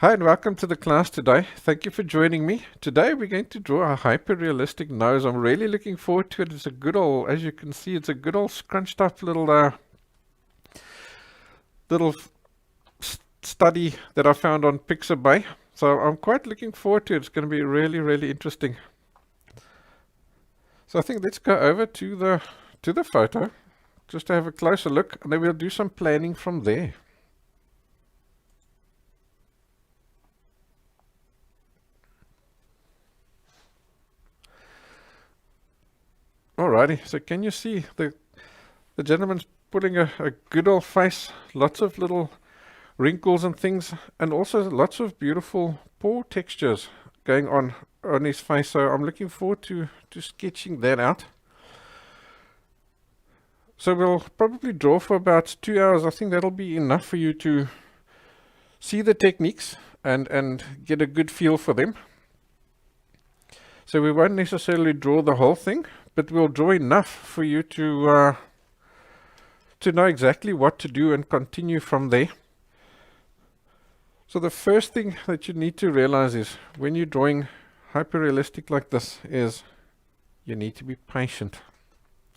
Hi and welcome to the class today. Thank you for joining me. Today we're going to draw a hyper-realistic nose. I'm really looking forward to it. It's a good old, as you can see, it's a good old scrunched up little study that I found on Pixabay. So I'm quite looking forward to it. It's going to be really interesting. So I think let's go over to the photo just to have a closer look, and then we'll do some planning from there. Alrighty, so can you see the gentleman's putting a good old face, lots of little wrinkles and things, and also lots of beautiful pore textures going on his face. So I'm looking forward to sketching that out. So we'll probably draw for about 2 hours. I think that'll be enough for you to see the techniques and get a good feel for them. So we won't necessarily draw the whole thing, but we'll draw enough for you to know exactly what to do and continue from there. So the first thing that you need to realize is when you're drawing hyper-realistic like this is you need to be patient.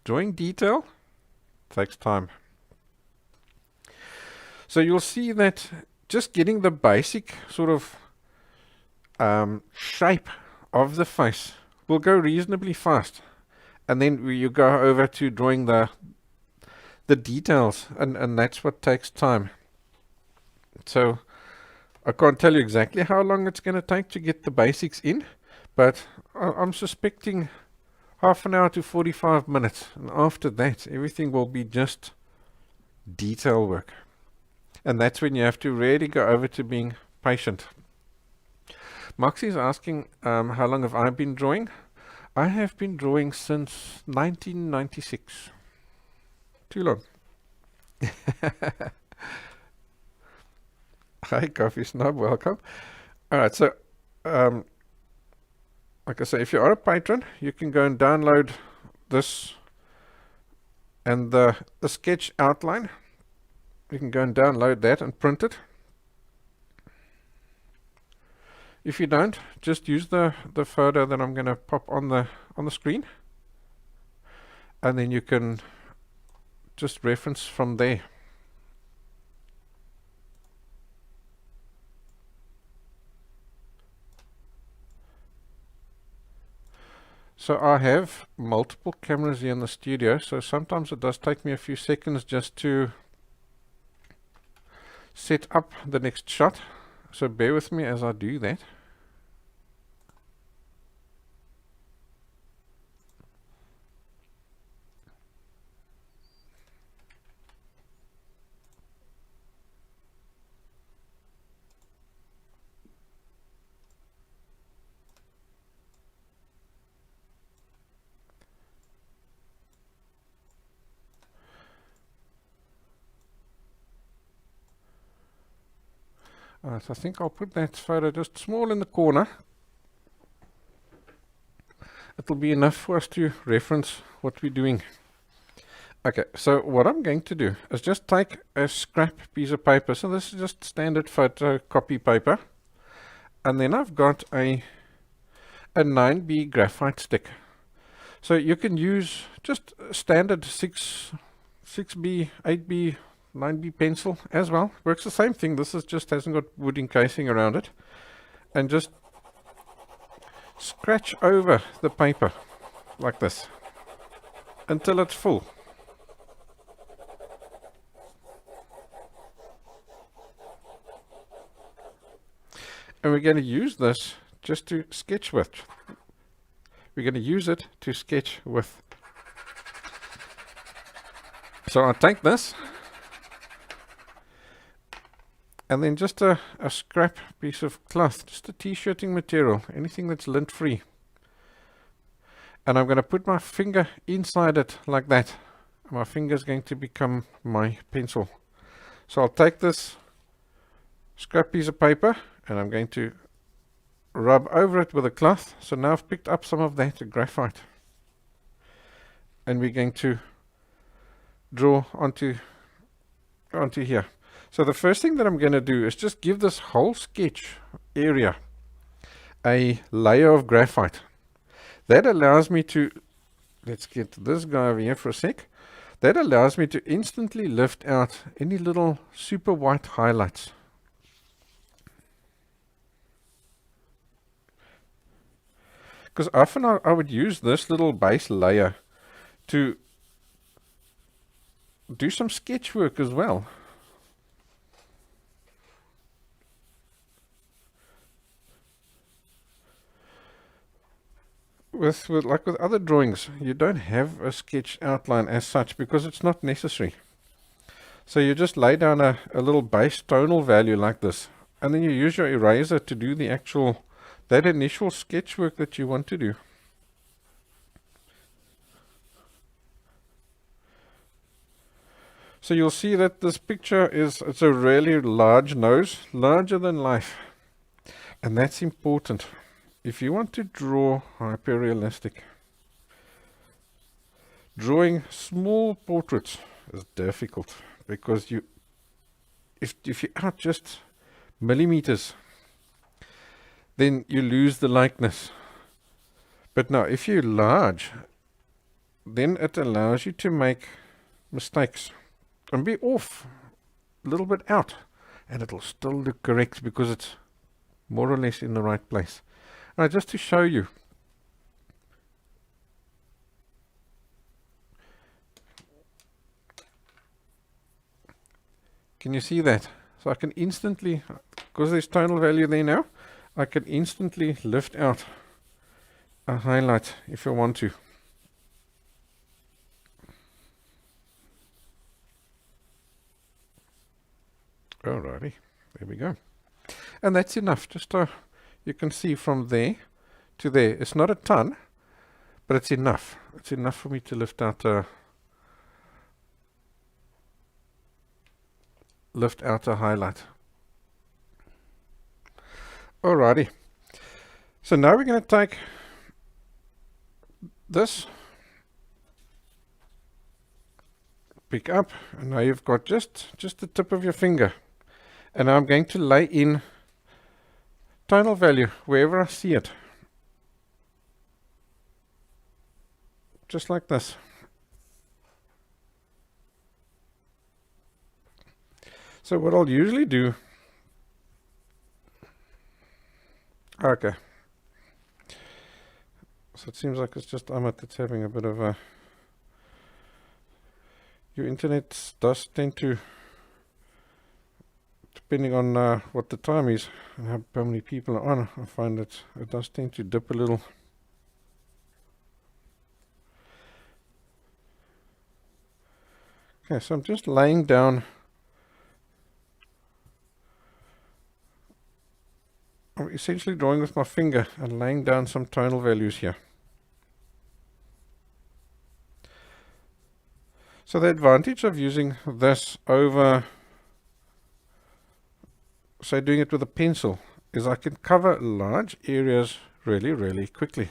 Drawing detail takes time. So you'll see that just getting the basic sort of shape of the face will go reasonably fast. And then you go over to drawing the details, and that's what takes time. So I can't tell you exactly how long it's going to take to get the basics in, but I'm suspecting half an hour to 45 minutes. And after that, everything will be just detail work. And that's when you have to really go over to being patient. Moxie's asking, how long have I been drawing? I have been drawing since 1996. Too long. Hi, Coffee Snob, welcome. Alright, so, like I say, if you are a patron, you can go and download this and the sketch outline. You can go and download that and print it. If you don't, just use the photo that I'm going to pop on the screen, and then you can just reference from there. So I have multiple cameras here in the studio, so sometimes it does take me a few seconds just to set up the next shot. So bear with me as I do that. So I think I'll put that photo just small in the corner. It'll be enough for us to reference what we're doing. Okay, so what I'm going to do is just take a scrap piece of paper. So this is just standard photocopy paper. And then I've got a 9B graphite stick. So you can use just standard 6B, 8B, 9B pencil as well. Works the same thing. This is just hasn't got wood encasing around it. And just scratch over the paper like this until it's full. And we're going to use this just to sketch with. We're going to use it to sketch with. So I'll take this and then just a scrap piece of cloth, just a t-shirting material, anything that's lint free. And I'm going to put my finger inside it like that. My finger is going to become my pencil. So I'll take this scrap piece of paper and I'm going to rub over it with a cloth. So now I've picked up some of that graphite. And we're going to draw onto here. So the first thing that I'm going to do is just give this whole sketch area a layer of graphite. That allows me to, let's get this guy over here for a sec. That allows me to instantly lift out any little super white highlights. Because often I would use this little base layer to do some sketch work as well. Like with other drawings, you don't have a sketch outline as such because it's not necessary. So you just lay down a little base tonal value like this, and then you use your eraser to do the actual, that initial sketch work that you want to do. So you'll see that this picture it's a really large nose, larger than life. And that's important. If you want to draw hyperrealistic, drawing small portraits is difficult because if you're out just millimeters, then you lose the likeness. But now, if you're large, then it allows you to make mistakes and be off a little bit out, and it'll still look correct because it's more or less in the right place. Now, just to show you, can you see that? So I can instantly, because there's tonal value there now, I can instantly lift out a highlight if I want to. Alrighty, there we go. And that's enough, just you can see from there to there. It's not a ton, but it's enough. It's enough for me to lift out a highlight. Alrighty. So now we're going to take this, pick up, and now you've got just the tip of your finger. And now I'm going to lay in tonal value wherever I see it. Just like this. So what I'll usually do, okay. So it seems like it's just Ahmed that's having a bit of a, your internet does tend to, depending on what the time is and how many people are on, I find that it does tend to dip a little. Okay, so I'm just laying down, I'm essentially drawing with my finger and laying down some tonal values here. So the advantage of using this over, say, doing it with a pencil, is I can cover large areas really, really quickly.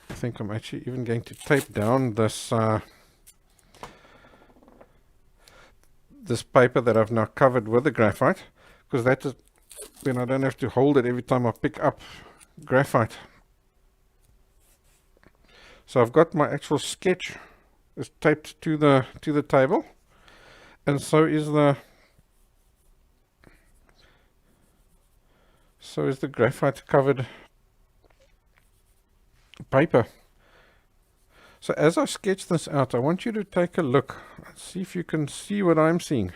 I think I'm actually even going to tape down this this paper that I've now covered with the graphite, because that is, then I don't have to hold it every time I pick up graphite. So I've got my actual sketch is taped to the table, and so is the graphite covered paper. So as I sketch this out, I want you to take a look and see if you can see what I'm seeing.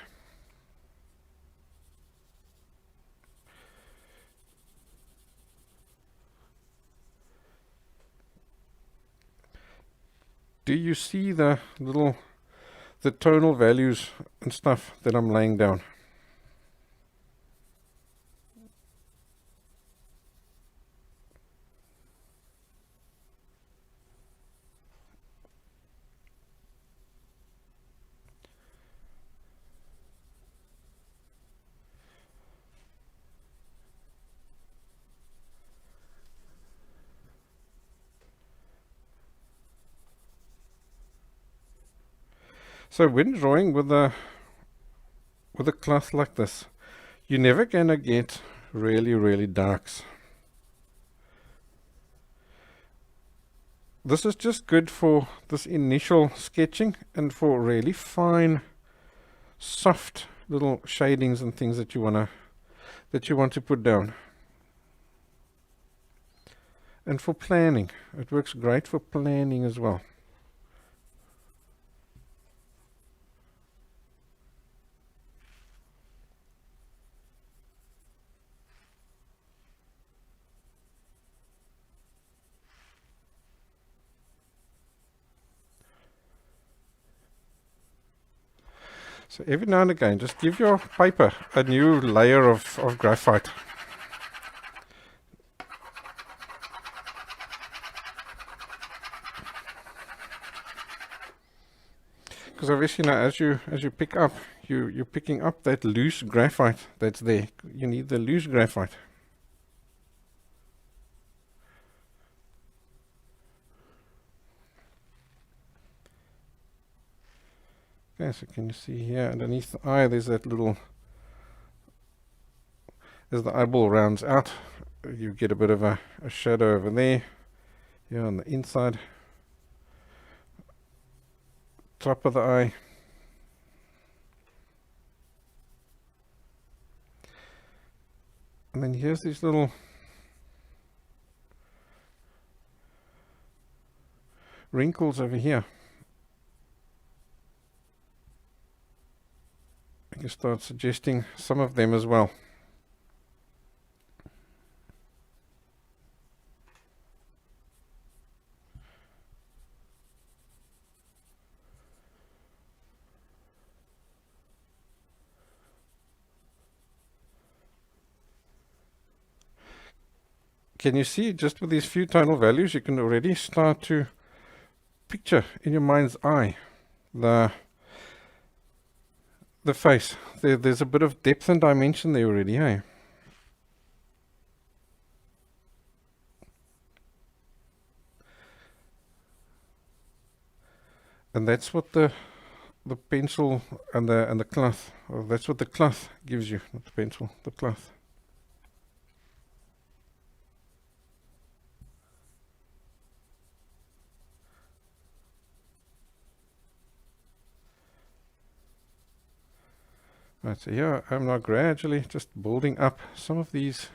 Do you see the tonal values and stuff that I'm laying down? So when drawing with a cloth like this, you're never gonna get really darks. This is just good for this initial sketching and for really fine, soft little shadings and things that you want to put down. And for planning, it works great for planning as well. So every now and again, just give your paper a new layer of graphite. Because obviously now as you pick up, you're picking up that loose graphite that's there. You need the loose graphite. Okay, so can you see here underneath the eye, there's that little, as the eyeball rounds out, you get a bit of a shadow over there. Here on the inside, top of the eye. And then here's these little wrinkles over here. I can start suggesting some of them as well. Can you see, just with these few tonal values, you can already start to picture in your mind's eye the face. There's a bit of depth and dimension there already, hey? And that's what the pencil and the cloth, or that's what the cloth gives you, not the pencil, the cloth. Right, so here I'm now gradually just building up some of these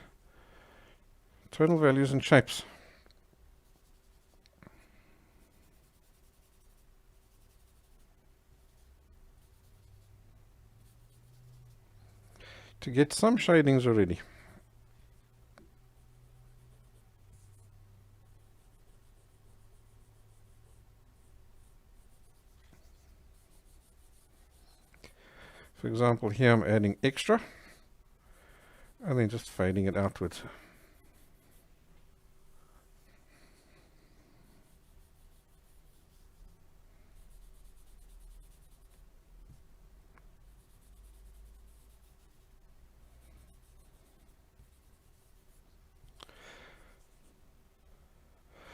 tonal values and shapes. To get some shadings already. For example, here I'm adding extra and then just fading it outwards.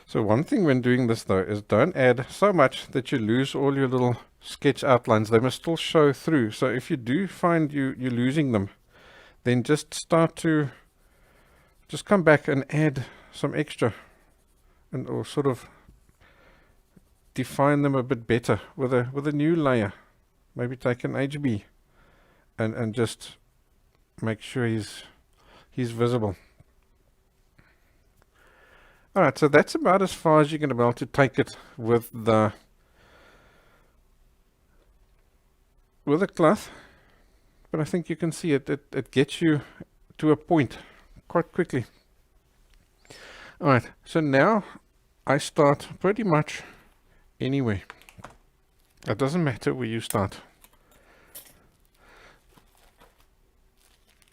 So one thing when doing this though is don't add so much that you lose all your little sketch outlines. They must still show through. So if you do find you're losing them, then just start to just come back and add some extra, and or sort of define them a bit better with a new layer. Maybe take an HB and just make sure he's visible. Alright, so that's about as far as you're going to be able to take it with the cloth. But I think you can see it gets you to a point quite quickly. Alright, so now I start pretty much anywhere. It doesn't matter where you start,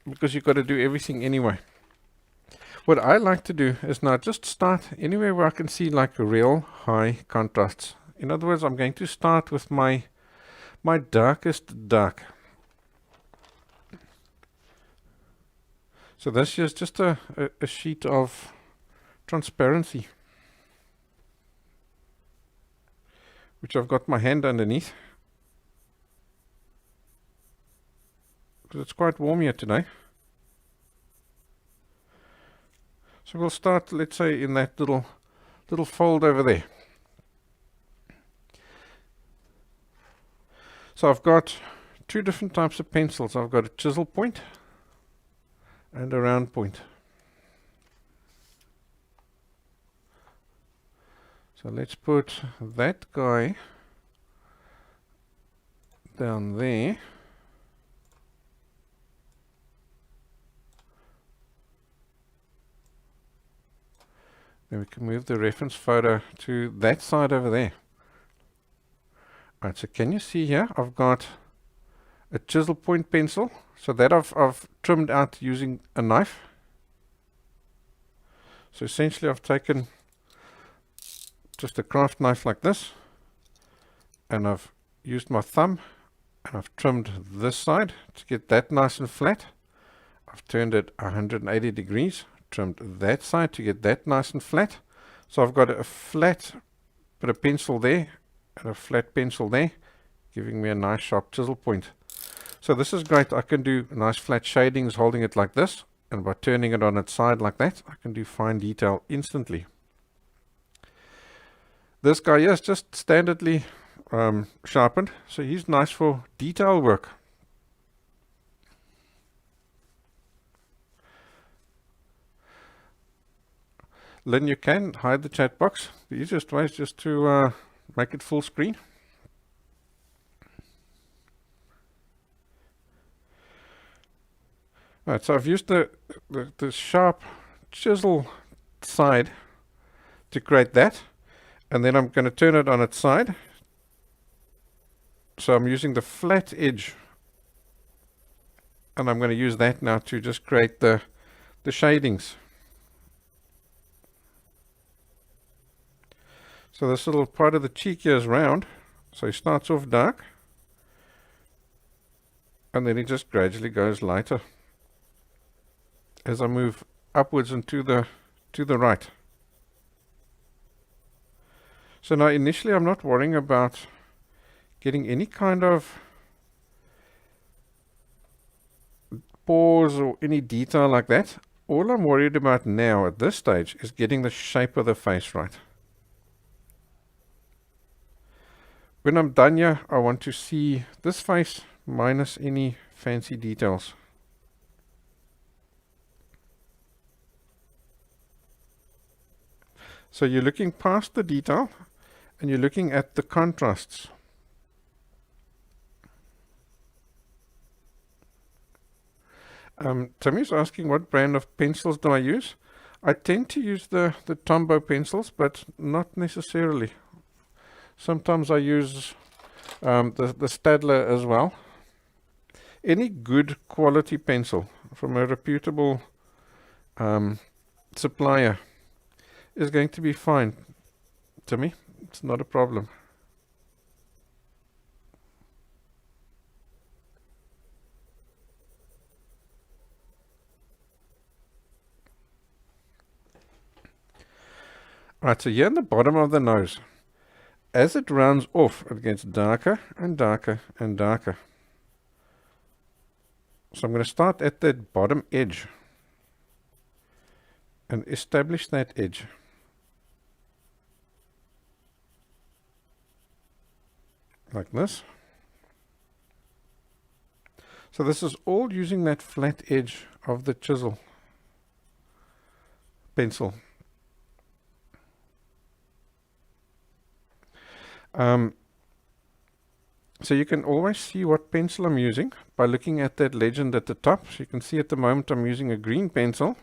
because you've got to do everything anyway. What I like to do is now just start anywhere where I can see like real high contrasts. In other words, I'm going to start with my darkest dark. So this is just a sheet of transparency, which I've got my hand underneath. because it's quite warm here today. So we'll start, let's say, in that little fold over there. So I've got two different types of pencils. I've got a chisel point and a round point. So let's put that guy down there. Then we can move the reference photo to that side over there. Right, so can you see here, I've got a chisel point pencil. So that I've trimmed out using a knife. So essentially I've taken just a craft knife like this, and I've used my thumb, and I've trimmed this side to get that nice and flat. I've turned it 180 degrees, trimmed that side to get that nice and flat. So I've got a flat bit of pencil there and a flat pencil there, giving me a nice sharp chisel point. So this is great. I can do nice flat shadings holding it like this, and by turning it on its side like that, I can do fine detail instantly. This guy here is just standardly sharpened, so he's nice for detail work. Then you can hide the chat box. The easiest way is just to make it full screen. Right, so I've used the sharp chisel side to create that, and then I'm going to turn it on its side. So I'm using the flat edge, and I'm going to use that now to just create the shadings. So this little part of the cheek here is round, so he starts off dark, and then he just gradually goes lighter as I move upwards and to the right. So now initially I'm not worrying about getting any kind of pores or any detail like that. All I'm worried about now at this stage is getting the shape of the face right. When I'm done here, I want to see this face minus any fancy details. So you're looking past the detail and you're looking at the contrasts. Timmy's asking what brand of pencils do I use. I tend to use the Tombow pencils, but not necessarily. Sometimes I use the Stadler as well. Any good quality pencil from a reputable supplier is going to be fine, Timmy. It's not a problem. Right, so here in the bottom of the nose, as it rounds off, it gets darker and darker and darker. So I'm going to start at that bottom edge and establish that edge. Like this. So this is all using that flat edge of the chisel pencil. So you can always see what pencil I'm using by looking at that legend at the top. So you can see at the moment I'm using a green pencil.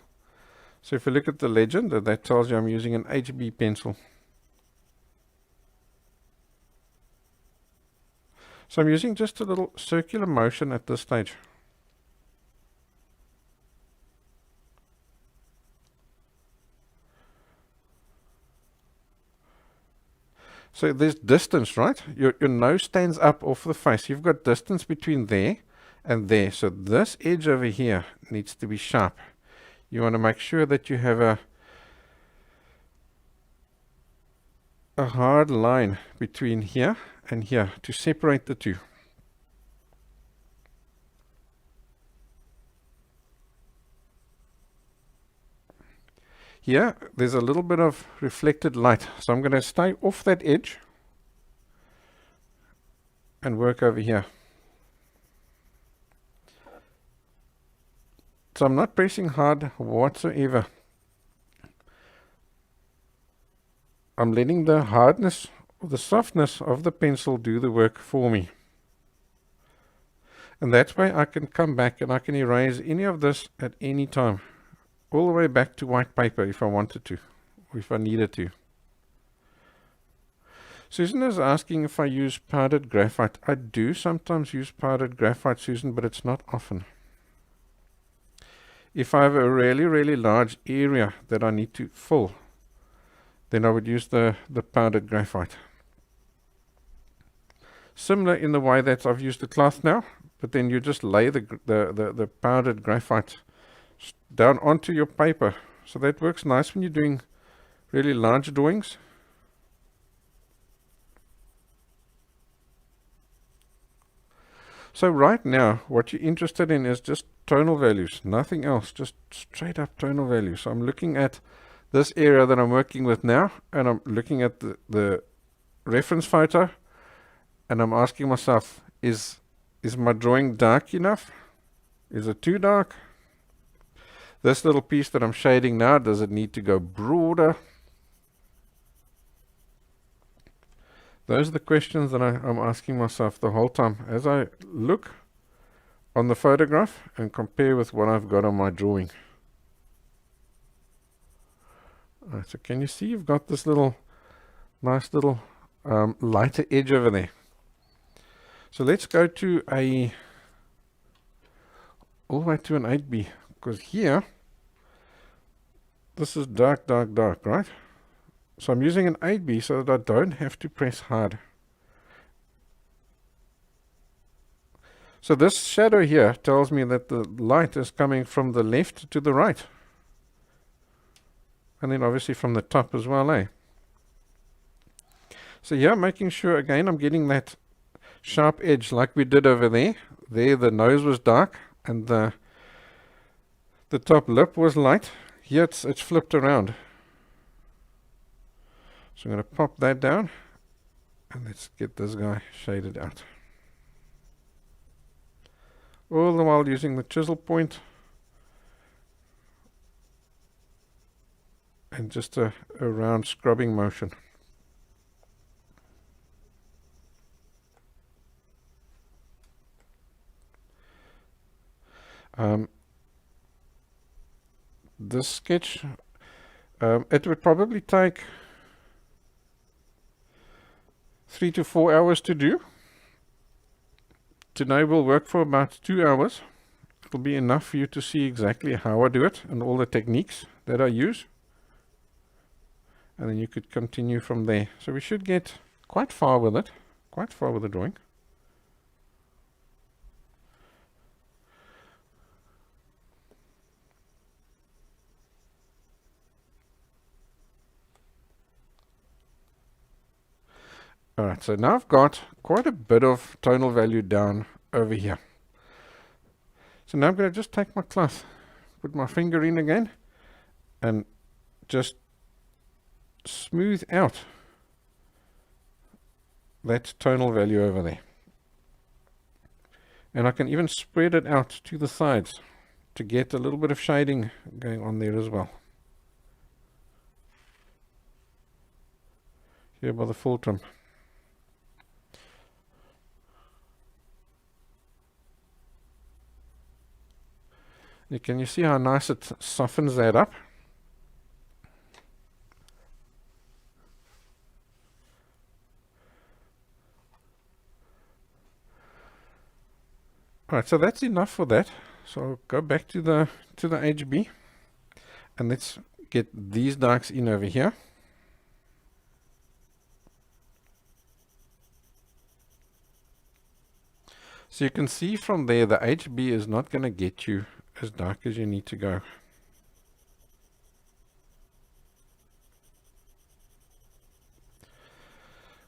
So if you look at the legend, that tells you I'm using an HB pencil. So I'm using just a little circular motion at this stage. So there's distance, right? Your nose stands up off the face. You've got distance between there and there. So this edge over here needs to be sharp. You want to make sure that you have a hard line between here and here to separate the two. Here, there's a little bit of reflected light, so I'm going to stay off that edge and work over here. So I'm not pressing hard whatsoever. I'm letting the hardness or the softness of the pencil do the work for me. And that way I can come back and I can erase any of this at any time, all the way back to white paper if I wanted to, or if I needed to. Susan is asking if I use powdered graphite. I do sometimes use powdered graphite, Susan, but it's not often. If I have a really, really large area that I need to fill, then I would use the powdered graphite. Similar in the way that I've used the cloth now, but then you just lay the powdered graphite down onto your paper. So that works nice when you're doing really large drawings. So right now, what you're interested in is just tonal values, nothing else, just straight up tonal values. So I'm looking at this area that I'm working with now, and I'm looking at the reference photo, and I'm asking myself, is my drawing dark enough? Is it too dark? This little piece that I'm shading now, does it need to go broader? Those are the questions that I'm asking myself the whole time as I look on the photograph and compare with what I've got on my drawing. Alright, so can you see you've got this little nice little lighter edge over there. So let's go to all the way to an 8B, because here this is dark, dark, dark, right? So I'm using an 8B so that I don't have to press hard. So this shadow here tells me that the light is coming from the left to the right. And then obviously from the top as well, eh? So here, making sure again I'm getting that sharp edge like we did over there. There the nose was dark and the top lip was light. Here it's flipped around. So I'm going to pop that down and let's get this guy shaded out. All the while using the chisel point and just a round scrubbing motion. This sketch, it would probably take 3 to 4 hours to do. Today will work for about 2 hours. It'll be enough for you to see exactly how I do it and all the techniques that I use. And then you could continue from there. So we should get quite far with it, quite far with the drawing. Alright, so now I've got quite a bit of tonal value down over here. So now I'm going to just take my cloth, put my finger in again, and just smooth out that tonal value over there. And I can even spread it out to the sides to get a little bit of shading going on there as well. Here by the fulcrum. Can you see how nice it softens that up? Alright, so that's enough for that. So I'll go back to the HB and let's get these darks in over here. So you can see from there the HB is not going to get you as dark as you need to go.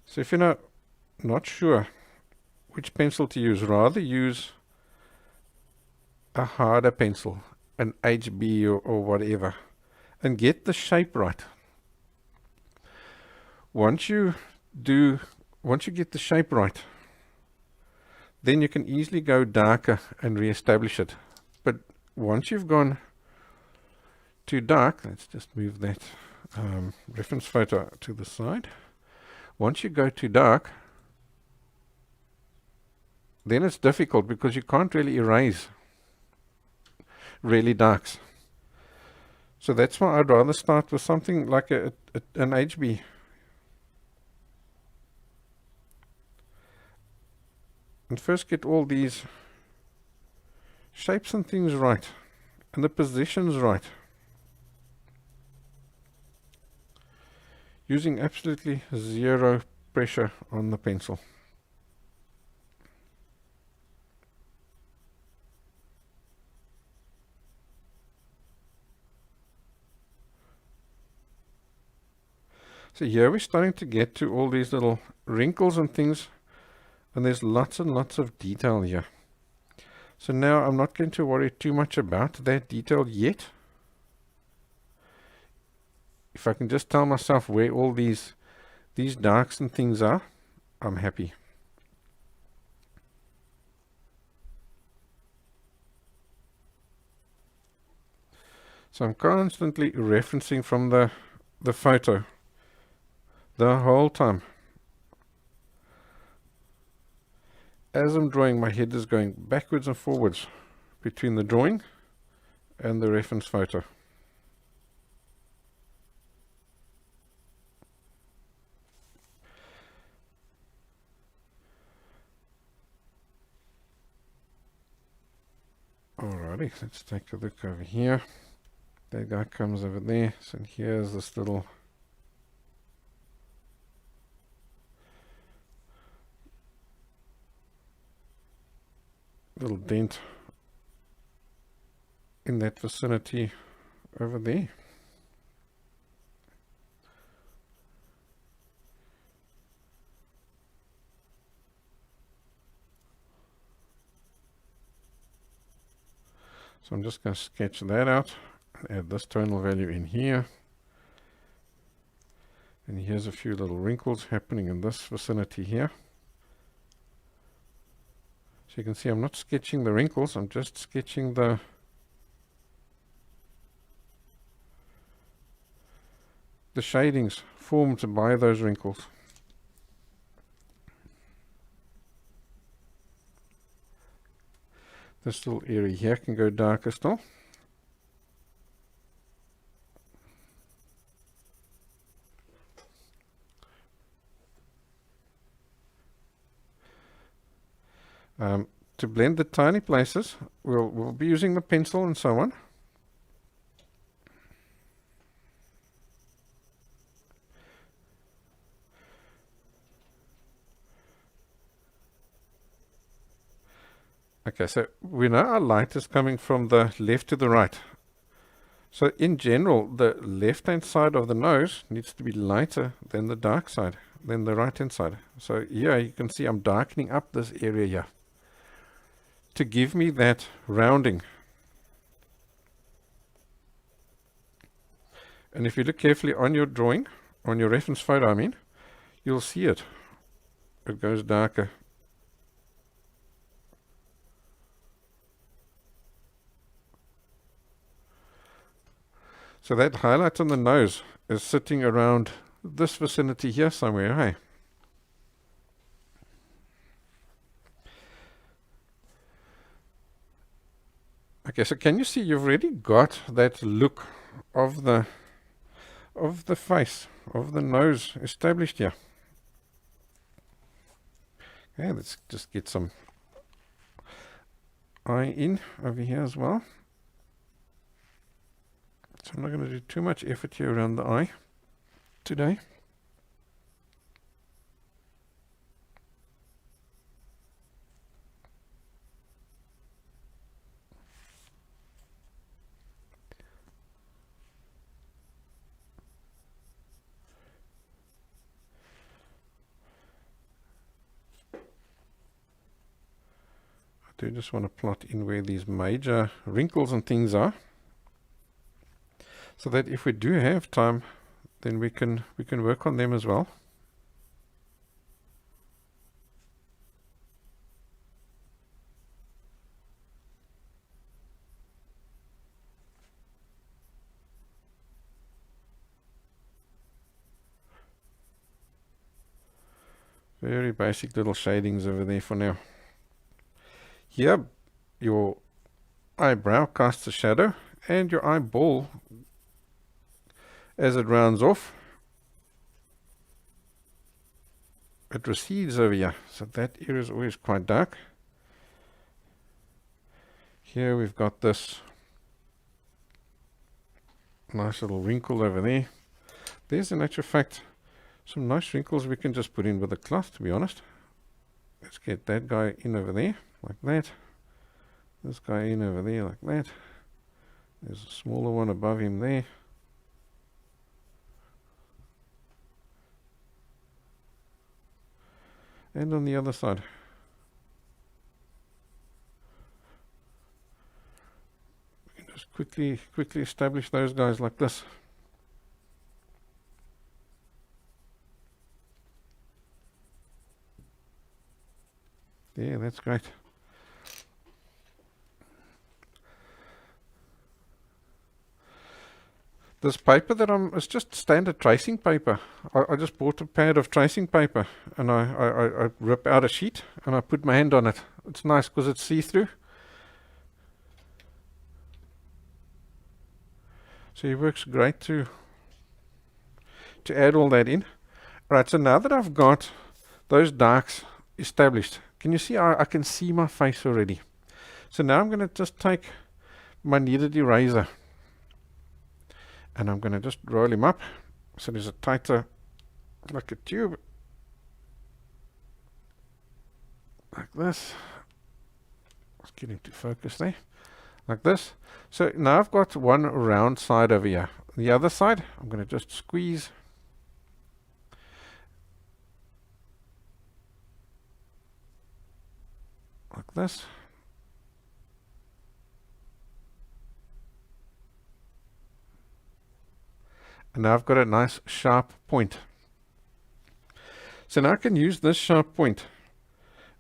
So if you're not sure which pencil to use, rather use a harder pencil, an HB or whatever, and get the shape right. Once you get the shape right, then you can easily go darker and re-establish it. But once you've gone too dark, let's just move that reference photo to the side. Once you go too dark, then it's difficult because you can't really erase really darks. So that's why I'd rather start with something like an HB. And first get all these shapes and things right, and the positions right. Using absolutely zero pressure on the pencil. So here we're starting to get to all these little wrinkles and things, and there's lots and lots of detail here. So now I'm not going to worry too much about that detail yet. If I can just tell myself where all these darks and things are, I'm happy. So I'm constantly referencing from the photo the whole time. As I'm drawing, my head is going backwards and forwards between the drawing and the reference photo. Alrighty, let's take a look over here. That guy comes over there. So here's this little dent in that vicinity over there. So I'm just going to sketch that out, add this tonal value in here. And here's a few little wrinkles happening in this vicinity here. So you can see I'm not sketching the wrinkles, I'm just sketching the shadings formed by those wrinkles. This little area here can go darker still. To blend the tiny places, we'll be using the pencil and so on. Okay, so we know our light is coming from the left to the right. So in general, the left-hand side of the nose needs to be lighter than the dark side, than the right-hand side. So here you can see I'm darkening up this area here to give me that rounding. And if you look carefully on your drawing, on your reference photo I mean, you'll see it. It goes darker. So that highlight on the nose is sitting around this vicinity here somewhere, hey? Okay, so can you see you've already got that look of the face, of the nose established here. Okay, let's just get some eye in over here as well. So I'm not going to do too much effort here around the eye today. I do just want to plot in where these major wrinkles and things are. so that if we do have time, then we can work on them as well. Very basic little shadings over there for now. Here, your eyebrow casts a shadow, and your eyeball, as it rounds off, it recedes over here. So that area is always quite dark. Here we've got this nice little wrinkle over there. There's, in actual fact, some nice wrinkles we can just put in with a cloth, to be honest. Let's get that guy in over there, like that. This guy in over there, like that. There's a smaller one above him there. And on the other side. We can just quickly establish those guys like this. Yeah, that's great. This paper that it's just standard tracing paper. I just bought a pad of tracing paper, and I rip out a sheet and I put my hand on it. It's nice because it's see-through. So it works great to add all that in. Right, so now that I've got those darks established, can you see I can see my face already? So now I'm going to just take my kneaded eraser and I'm going to just roll him up so there's a tighter, like a tube, like this. Let's get him to focus there, like this. So now I've got one round side over here. The other side, I'm going to just squeeze. Like this. And now I've got a nice sharp point. So now I can use this sharp point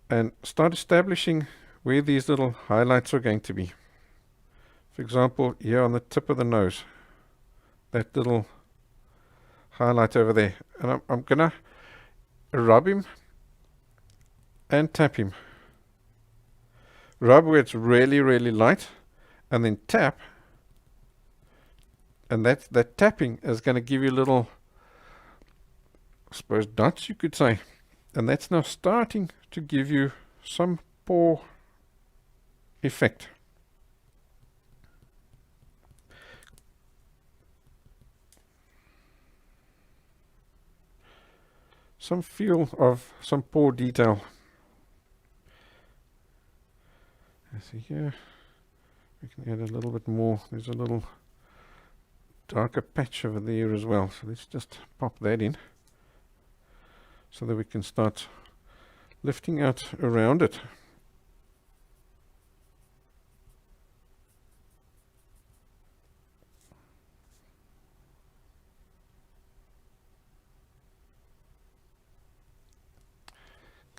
and start establishing where these little highlights are going to be. For example, here on the tip of the nose, that little highlight over there. And I'm going to rub him and tap him. Rub where it's really, really light, and then tap. And that tapping is going to give you little, I suppose, dots, you could say. And that's now starting to give you some pore effect. Some feel of some pore detail. Let's see here. We can add a little bit more. There's a little darker patch over there as well. So let's just pop that in so that we can start lifting out around it.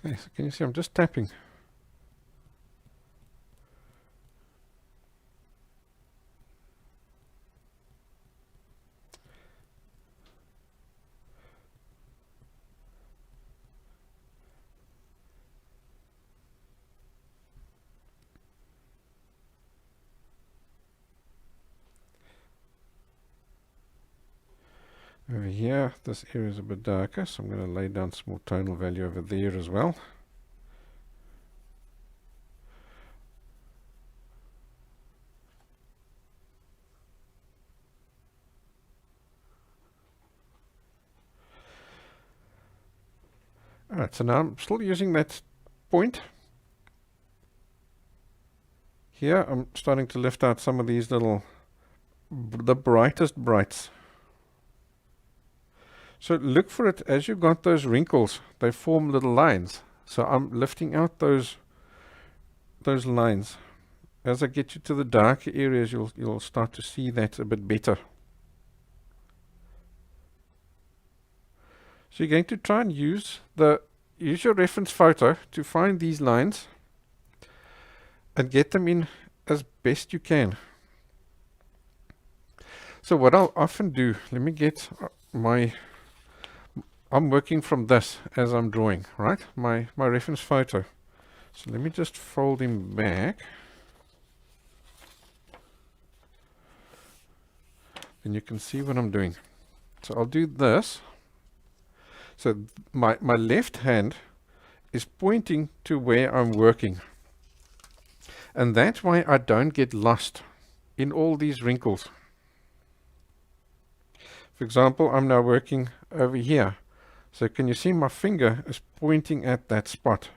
Okay, so can you see I'm just tapping. Over here, this area is a bit darker, so I'm going to lay down some more tonal value over there as well. Alright, so now I'm still using that point. Here I'm starting to lift out some of these little, the brightest brights. So look for it as you've got those wrinkles, they form little lines. So I'm lifting out those lines. As I get you to the darker areas, you'll start to see that a bit better. So you're going to try and use your reference photo to find these lines and get them in as best you can. So what I'll often do, let me get I'm working from this as I'm drawing, right? My reference photo. So let me just fold him back. And you can see what I'm doing. So I'll do this. So my left hand is pointing to where I'm working. And that's why I don't get lost in all these wrinkles. For example, I'm now working over here. So can you see my finger is pointing at that spot?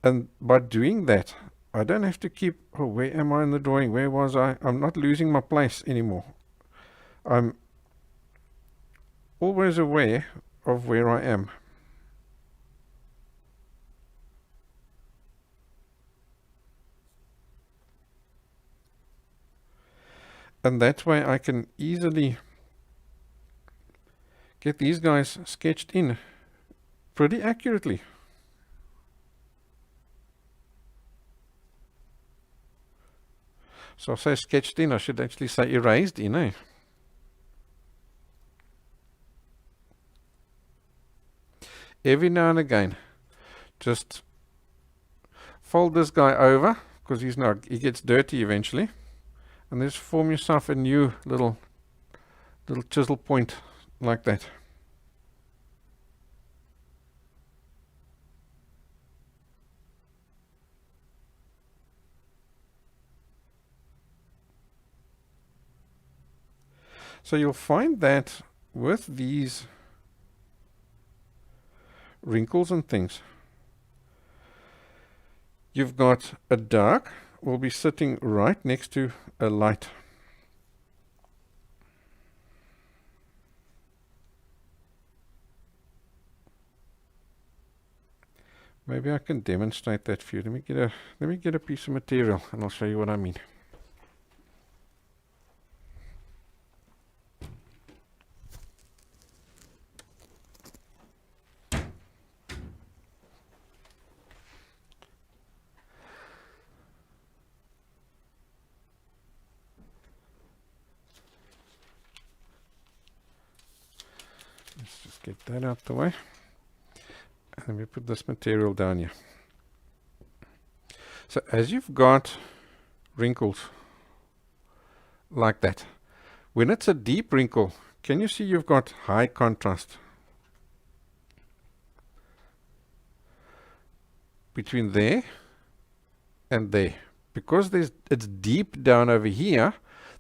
And by doing that, I don't have to keep, oh, where am I in the drawing? Where was I? I'm not losing my place anymore. I'm always aware of where I am. And that way I can easily get these guys sketched in pretty accurately. So I say sketched in, I should actually say erased in, eh? Every now and again, just fold this guy over, because he gets dirty eventually, and just form yourself a new little chisel point like that. So you'll find that with these wrinkles and things, you've got a dark will be sitting right next to a light. Maybe I can demonstrate that for you. Let me get a piece of material and I'll show you what I mean. Let's just get that out the way. And let me put this material down here. So as you've got wrinkles like that, when it's a deep wrinkle, can you see you've got high contrast between there and there? Because it's deep down over here,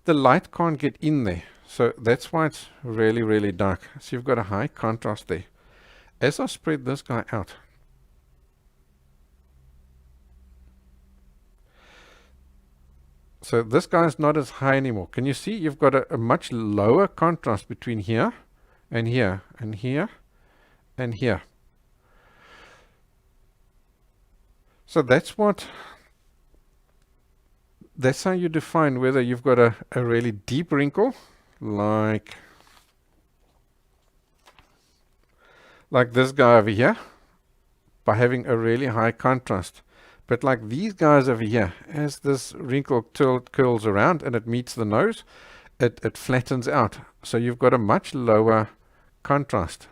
the light can't get in there. So that's why it's really, really dark. So you've got a high contrast there. As I spread this guy out, so this guy is not as high anymore. Can you see you've got a much lower contrast between here and here and here and here. So that's how you define whether you've got a really deep wrinkle like this guy over here, by having a really high contrast. But like these guys over here, as this wrinkle curls around and it meets the nose, it flattens out. So you've got a much lower contrast.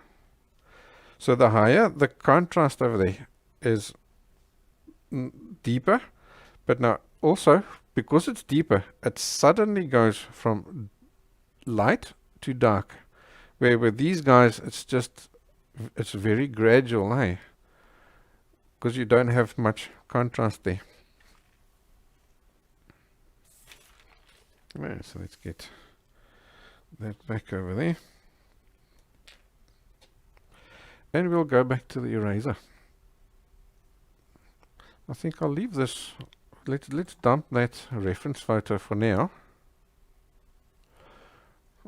So the higher the contrast over there is deeper, but now also because it's deeper, it suddenly goes from light to dark. Where with these guys, it's very gradual, eh? Because you don't have much contrast there. Right, so let's get that back over there. And we'll go back to the eraser. I think I'll leave this. Let's dump that reference photo for now.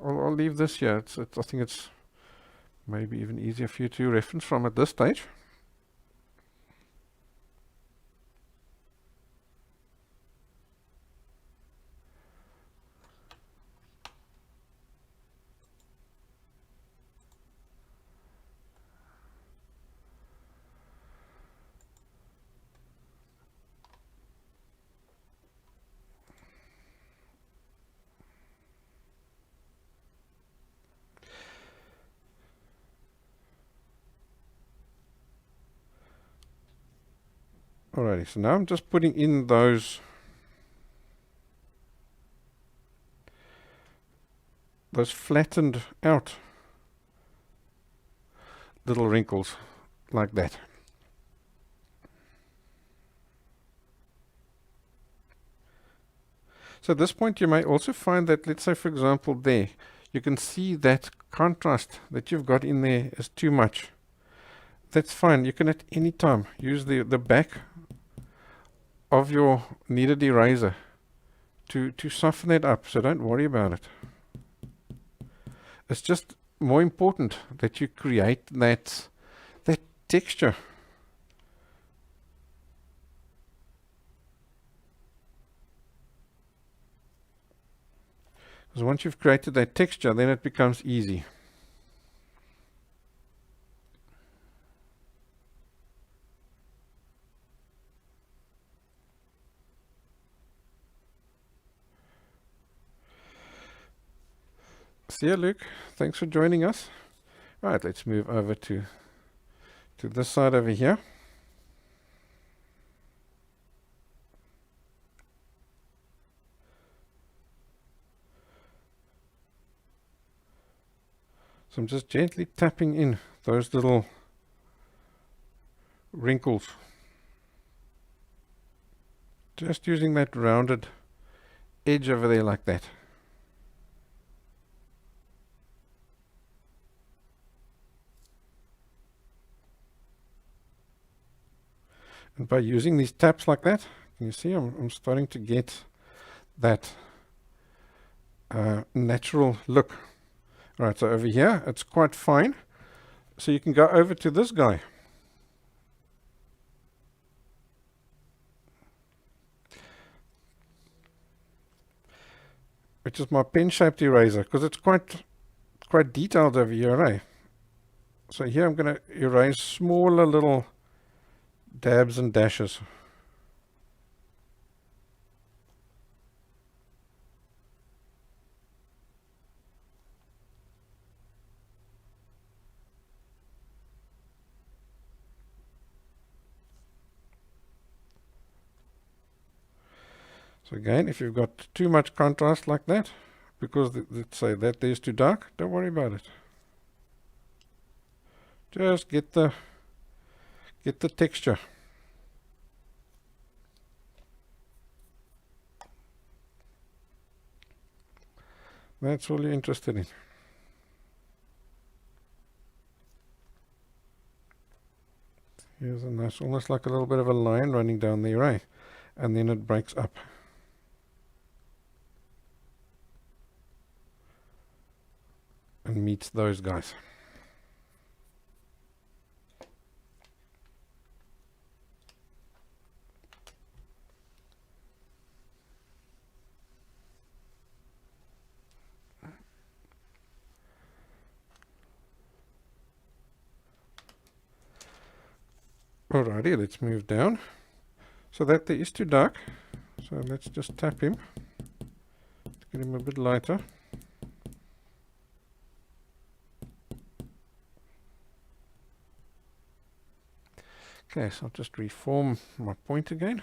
I'll leave this here. I think it's maybe even easier for you to reference from at this stage. Alrighty, so now I'm just putting in those flattened out little wrinkles like that. So at this point you may also find that, let's say for example there, you can see that contrast that you've got in there is too much. That's fine. You can at any time use the back of your kneaded eraser to soften that up, so don't worry about it. It's just more important that you create that texture. Because once you've created that texture, then it becomes easy. See you, Luke. Thanks for joining us. Right, let's move over to this side over here. So I'm just gently tapping in those little wrinkles. Just using that rounded edge over there like that. And by using these taps like that, can you see I'm starting to get that natural look. Right, so over here it's quite fine. So you can go over to this guy. Which is my pen-shaped eraser, because it's quite detailed over here, eh? So here I'm going to erase smaller little dabs and dashes. So again, if you've got too much contrast like that, because let's say that there's too dark, don't worry about it. Just get the texture. That's all you're interested in. Here's a nice, almost like a little bit of a line running down there, right? And then it breaks up. And meets those guys. Alrighty, let's move down. So that there is too dark. So let's just tap him to get him a bit lighter. Okay, so I'll just reform my point again.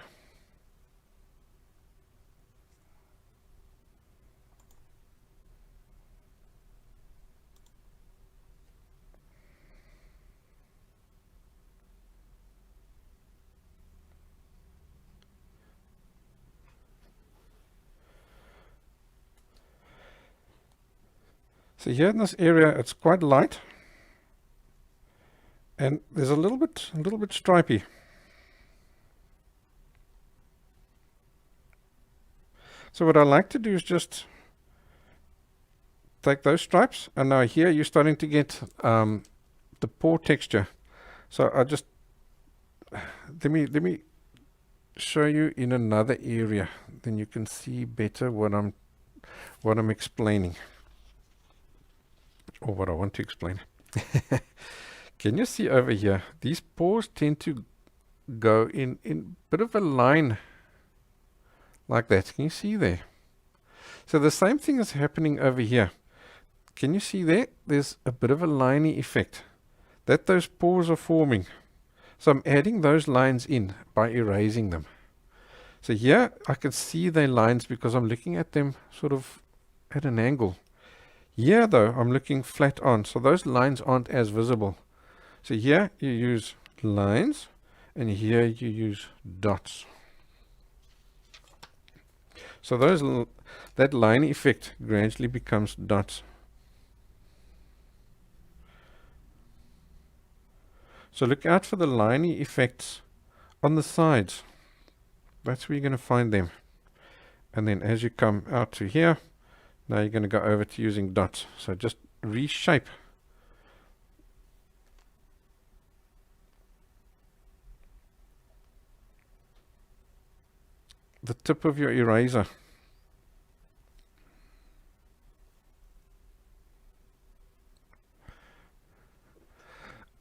So here in this area it's quite light. And there's a little bit stripy. So what I like to do is just take those stripes, and now here you're starting to get the pore texture. So I just let me show you in another area, then you can see better what I'm explaining, or what I want to explain. Can you see over here? These pores tend to go in a bit of a line like that. Can you see there? So the same thing is happening over here. Can you see there? There's a bit of a liney effect that those pores are forming. So I'm adding those lines in by erasing them. So here I can see their lines because I'm looking at them sort of at an angle. Here though, I'm looking flat on, so those lines aren't as visible. So here you use lines, and here you use dots. So that line effect gradually becomes dots. So look out for the liney effects on the sides. That's where you're going to find them. And then as you come out to here, now you're going to go over to using dots. So just reshape the tip of your eraser.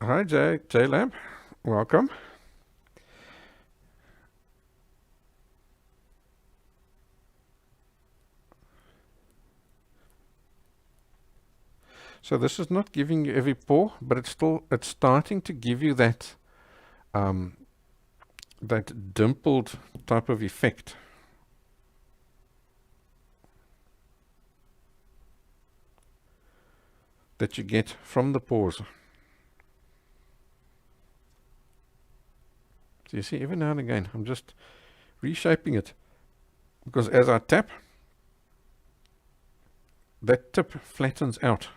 Hi J-Lab, welcome. So this is not giving you every pore, but it's starting to give you that that dimpled type of effect. That you get from the pores. So you see, every now and again, I'm just reshaping it, because as I tap, that tip flattens out.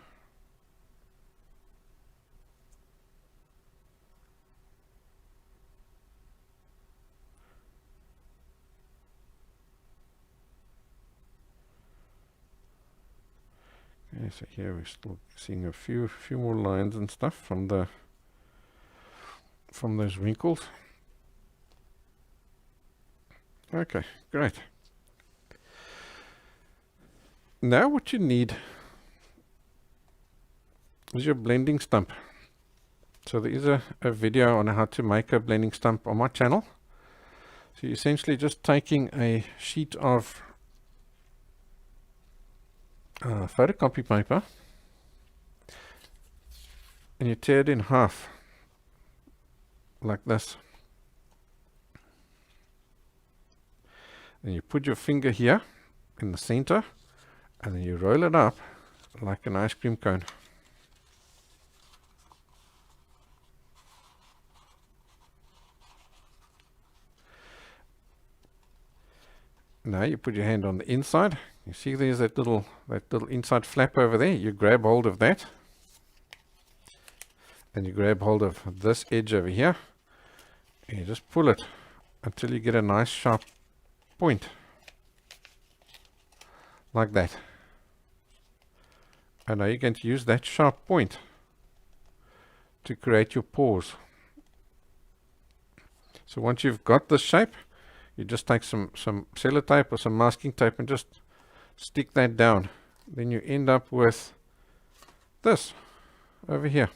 Okay, so here we're still seeing a few more lines and stuff from those wrinkles. Okay, great. Now what you need is your blending stump. So there is a video on how to make a blending stump on my channel. So you're essentially just taking a sheet of photocopy paper and you tear it in half like this. And you put your finger here in the center, and then you roll it up like an ice cream cone. Now you put your hand on the inside. You see there's that little inside flap over there. You grab hold of that, and you grab hold of this edge over here, and you just pull it until you get a nice sharp point like that. And now you're going to use that sharp point to create your pores. So once you've got this shape, you just take some sellotape or some masking tape and just stick that down. Then you end up with this over here.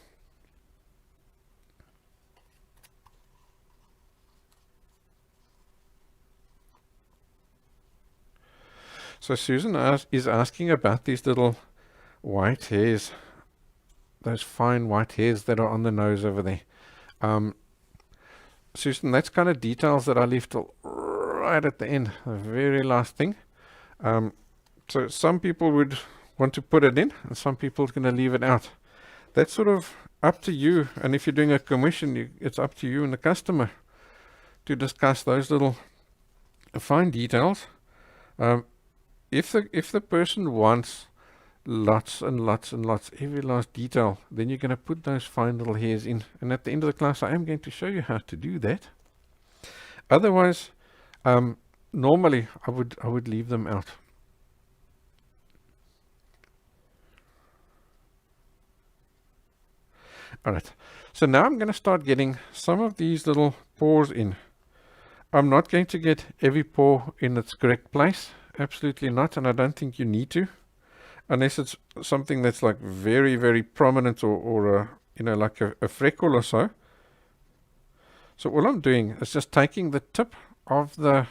So Susan is asking about these little white hairs, those fine white hairs that are on the nose over there. Susan, that's kind of details that I leave till right at the end, the very last thing. So some people would want to put it in, and some people are going to leave it out. That's sort of up to you, and if you're doing a commission, it's up to you and the customer to discuss those little fine details. If the person wants lots and lots and lots, every last detail, then you're going to put those fine little hairs in. And at the end of the class, I am going to show you how to do that. Otherwise, normally I would leave them out. Alright, so now I'm going to start getting some of these little pores in. I'm not going to get every pore in its correct place. Absolutely not, and I don't think you need to, unless it's something that's like very, very prominent, or you know, like a freckle or so. So all I'm doing is just taking the tip of the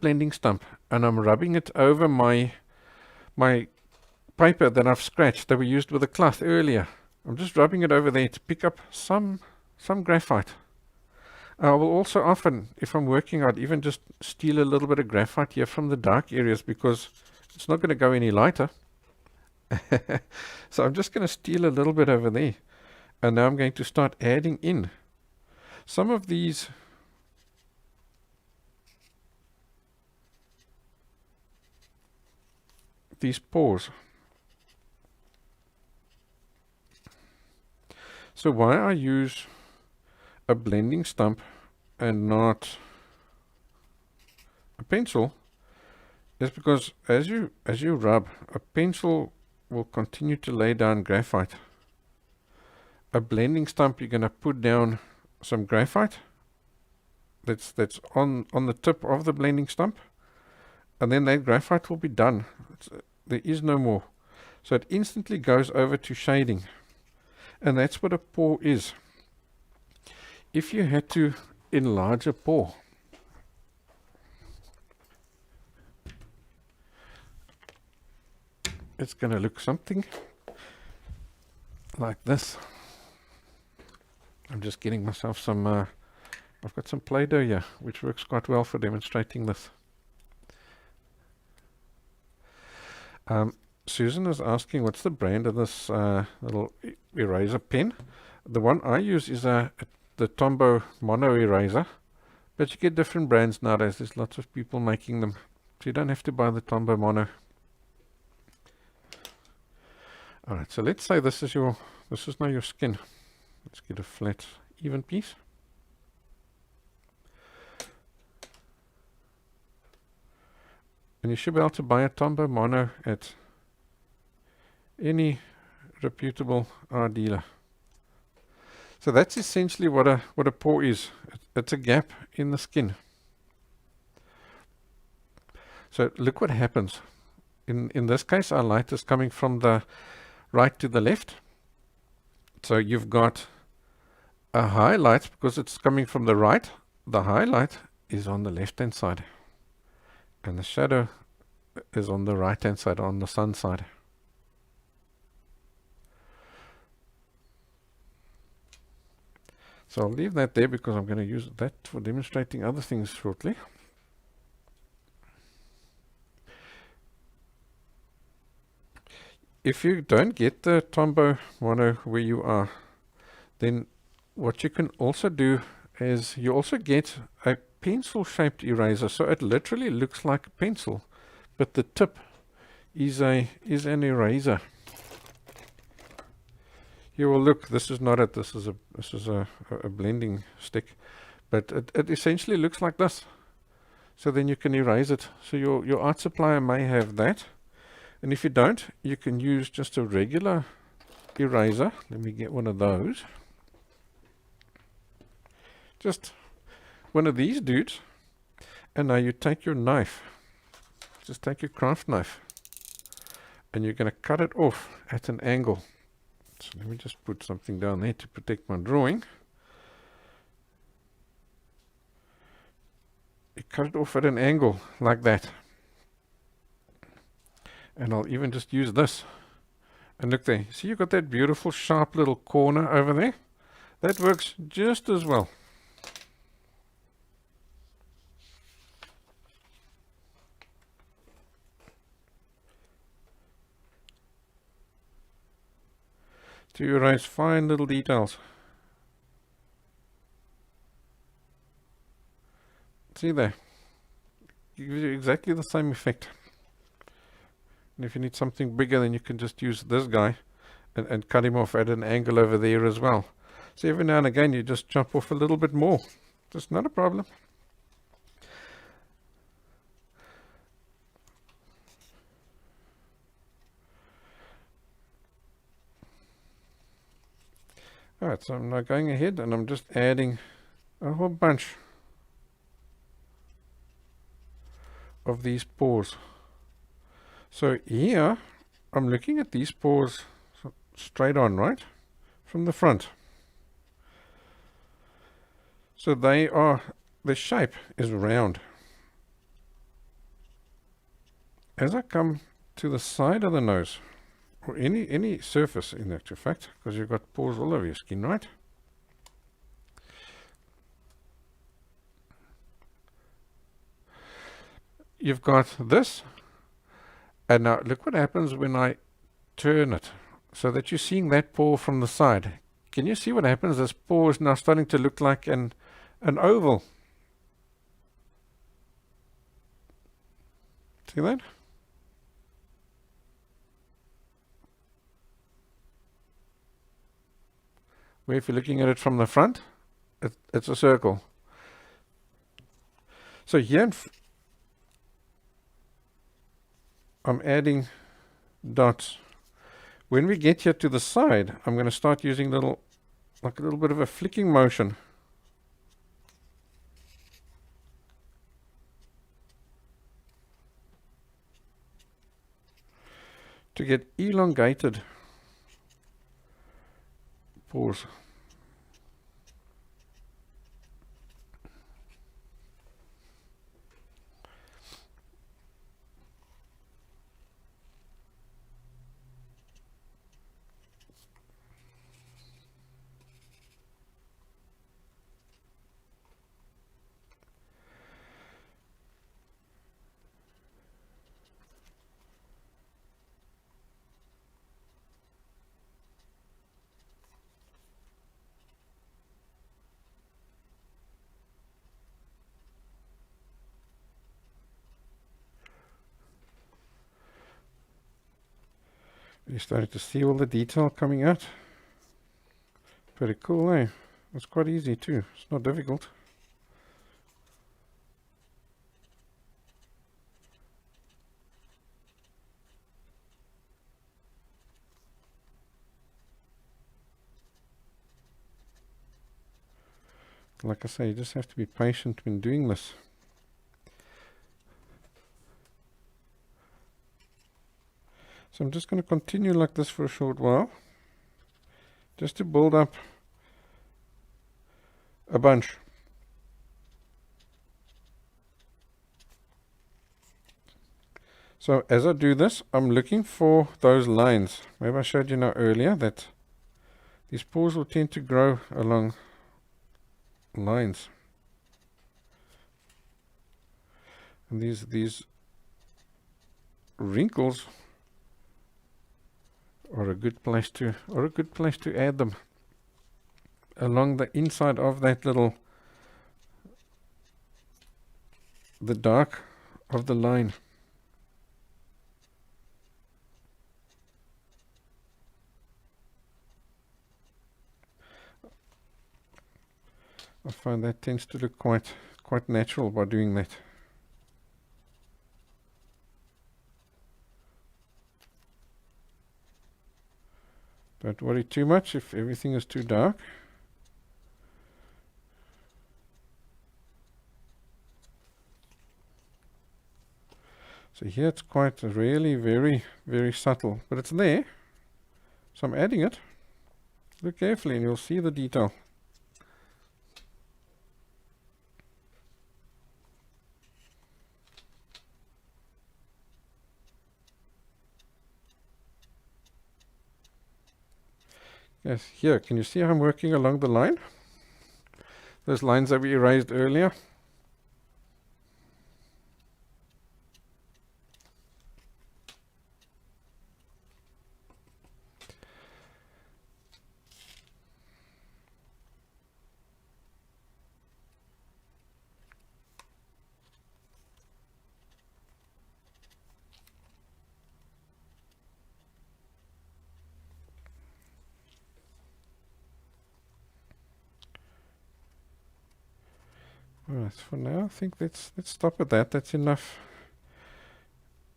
blending stump, and I'm rubbing it over my paper that I've scratched, that we used with the cloth earlier. I'm just rubbing it over there to pick up some graphite. I will also often, if I'm working, I'd even just steal a little bit of graphite here from the dark areas because it's not going to go any lighter. So I'm just going to steal a little bit over there. And now I'm going to start adding in some of these pores. So why I use a blending stump and not a pencil is because as you rub, a pencil will continue to lay down graphite. A blending stump, you're going to put down some graphite that's on the tip of the blending stump, and then that graphite will be done. There is no more. So it instantly goes over to shading, and that's what a pore is. If you had to enlarge a pore, it's going to look something like this. I'm just getting myself some, I've got some Play-Doh here, which works quite well for demonstrating this. Susan is asking, what's the brand of this little eraser pen? The one I use is the Tombow Mono eraser, but you get different brands nowadays. There's lots of people making them, so you don't have to buy the Tombow Mono. Alright, so let's say this is now your skin. Let's get a flat, even piece. And you should be able to buy a Tombow Mono at any reputable art dealer. So that's essentially what a pore is. It's a gap in the skin. So look what happens. In this case, our light is coming from the right to the left. So you've got a highlight because it's coming from the right. The highlight is on the left hand side, and the shadow is on the right hand side, on the sun side. So I'll leave that there because I'm going to use that for demonstrating other things shortly. If you don't get the Tombow Mono where you are, then what you can also do is you also get a pencil shaped eraser. So it literally looks like a pencil, but the tip is an eraser. Here, well, look, this is not it. This is a blending stick, but it essentially looks like this. So then you can erase it. So your art supplier may have that. And if you don't, you can use just a regular eraser. Let me get one of those. Just one of these dudes. And now you take your knife. Just take your craft knife. And you're going to cut it off at an angle. So let me just put something down there to protect my drawing. You cut it off at an angle like that. And I'll even just use this. And look there. See, you've got that beautiful sharp little corner over there? That works just as well. To erase fine little details. See there? It gives you exactly the same effect. And if you need something bigger, then you can just use this guy and cut him off at an angle over there as well. So every now and again, you just chop off a little bit more. Just not a problem. Alright, so I'm now going ahead and I'm just adding a whole bunch of these pores. So here, I'm looking at these pores straight on, right? From the front. So the shape is round. As I come to the side of the nose, or any surface in actual fact, because you've got pores all over your skin, right? You've got this, and now look what happens when I turn it, so that you're seeing that pore from the side. Can you see what happens? This pore is now starting to look like an oval. See that? Where if you're looking at it from the front, it's a circle. So here I'm adding dots. When we get here to the side, I'm going to start using like a little bit of a flicking motion. To get elongated pores. You're starting to see all the detail coming out. Pretty cool, eh? It's quite easy too. It's not difficult. Like I say, you just have to be patient when doing this. So I'm just going to continue like this for a short while, just to build up a bunch. So as I do this, I'm looking for those lines. Maybe I showed you now earlier that these pores will tend to grow along lines. And these wrinkles are a good place to add them along the inside of that the dark of the line. I find that tends to look quite natural by doing that. Don't worry too much if everything is too dark. So here it's quite really very subtle, but it's there. So I'm adding it. Look carefully and you'll see the detail. Yes, here, can you see how I'm working along the line? Those lines that we erased earlier. Alright, for now I think let's stop at that. That's enough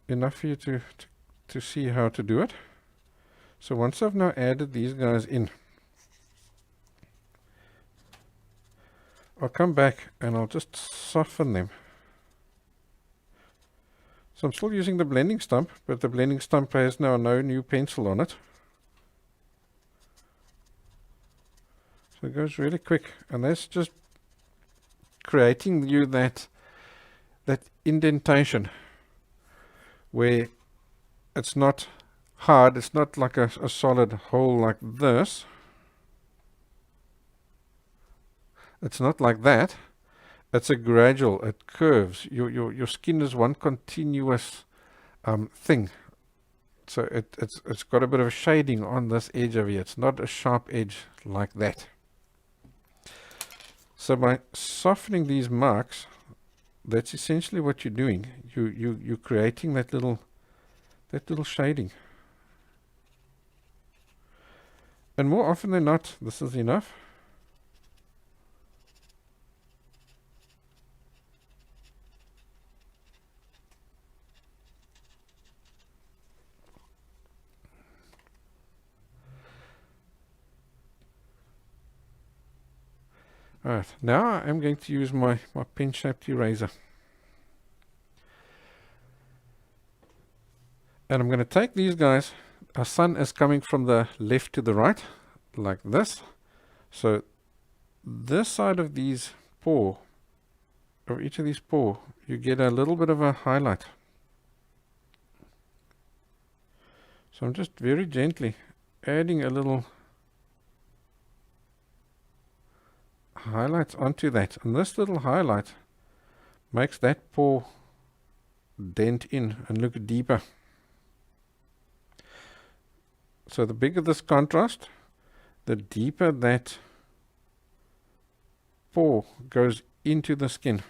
for you to see how to do it. So once I've now added these guys in, I'll come back and I'll just soften them. So I'm still using the blending stump, but the blending stump has now no new pencil on it. So it goes really quick, and that's just creating you that indentation where it's not hard. It's not like a solid hole like this. It's not like that. It's a gradual. It curves. Your skin is one continuous thing. So it's got a bit of a shading on this edge over here. It's not a sharp edge like that. So by softening these marks, that's essentially what you're doing. You're creating that little shading. And more often than not, this is enough. Alright, now I'm going to use my pen-shaped eraser. And I'm going to take these guys. Our sun is coming from the left to the right, like this. So this side of these pore, of each of these pore, you get a little bit of a highlight. So I'm just very gently adding a little highlight onto that. And this little highlight makes that pore dent in and look deeper. So the bigger this contrast, the deeper that pore goes into the skin.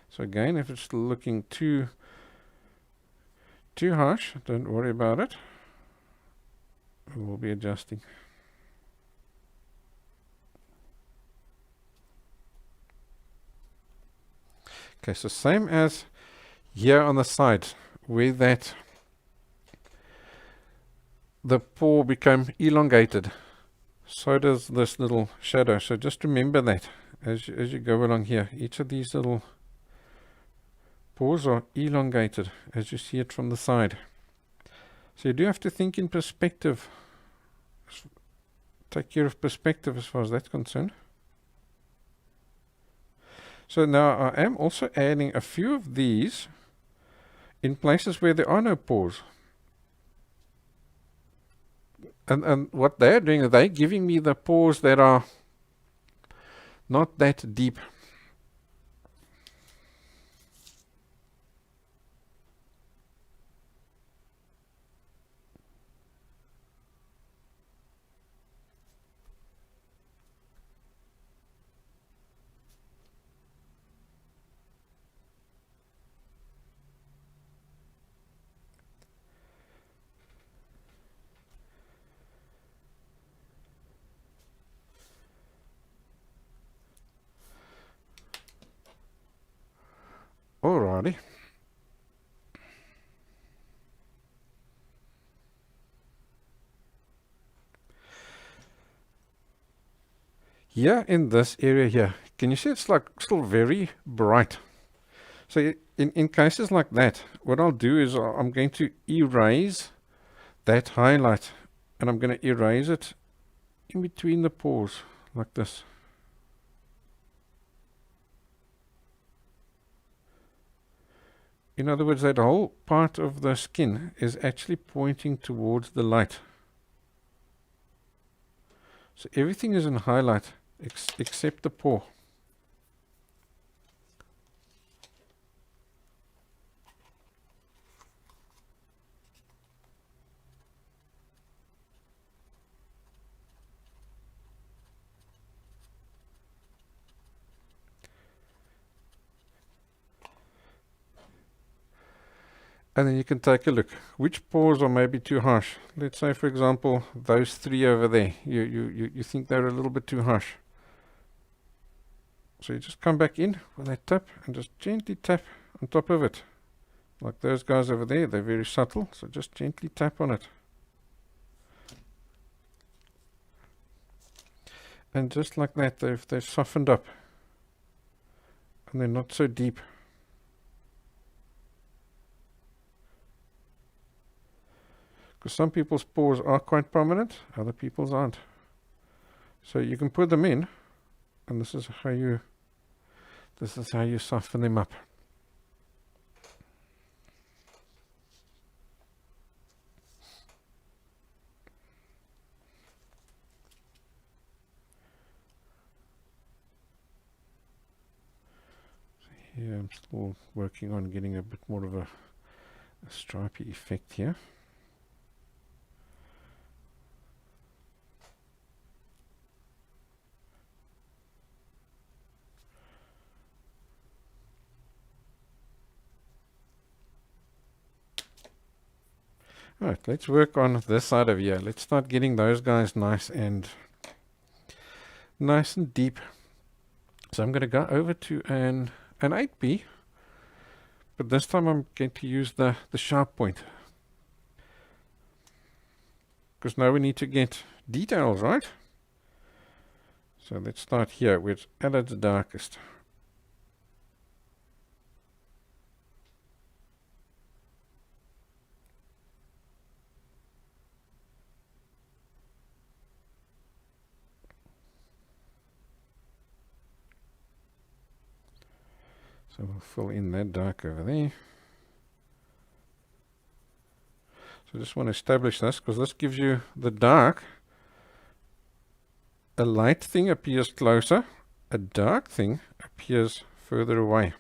So again, if it's looking too harsh, don't worry about it. We'll be adjusting. Okay, so same as here on the side, where that the pore become elongated, so does this little shadow. So just remember that as you go along here, each of these little pores are elongated as you see it from the side. So you do have to think in perspective. Take care of perspective as far as that's concerned. So now I am also adding a few of these in places where there are no pores. And what they're doing is they're giving me the pores that are not that deep. Alrighty. Here in this area here, can you see it's like still very bright? So in cases like that, what I'll do is I'm going to erase that highlight, and I'm going to erase it in between the pores like this. In other words, that whole part of the skin is actually pointing towards the light. So everything is in highlight except the pore. And then you can take a look. Which pores are maybe too harsh? Let's say, for example, those three over there. You think they're a little bit too harsh. So you just come back in with that tap and just gently tap on top of it. Like those guys over there, they're very subtle. So just gently tap on it. And just like that, they've softened up. And they're not so deep. Because some people's pores are quite prominent, other people's aren't. So you can put them in And this is how you soften them up. Here I'm still working on getting a bit more of a stripy effect here. Alright, let's work on this side of here. Let's start getting those guys nice and deep. So I'm going to go over to an 8B, but this time I'm going to use the sharp point, because now we need to get details, right? So let's start here with at its darkest. So we'll fill in that dark over there. So I just want to establish this, because this gives you the dark. A light thing appears closer, a dark thing appears further away.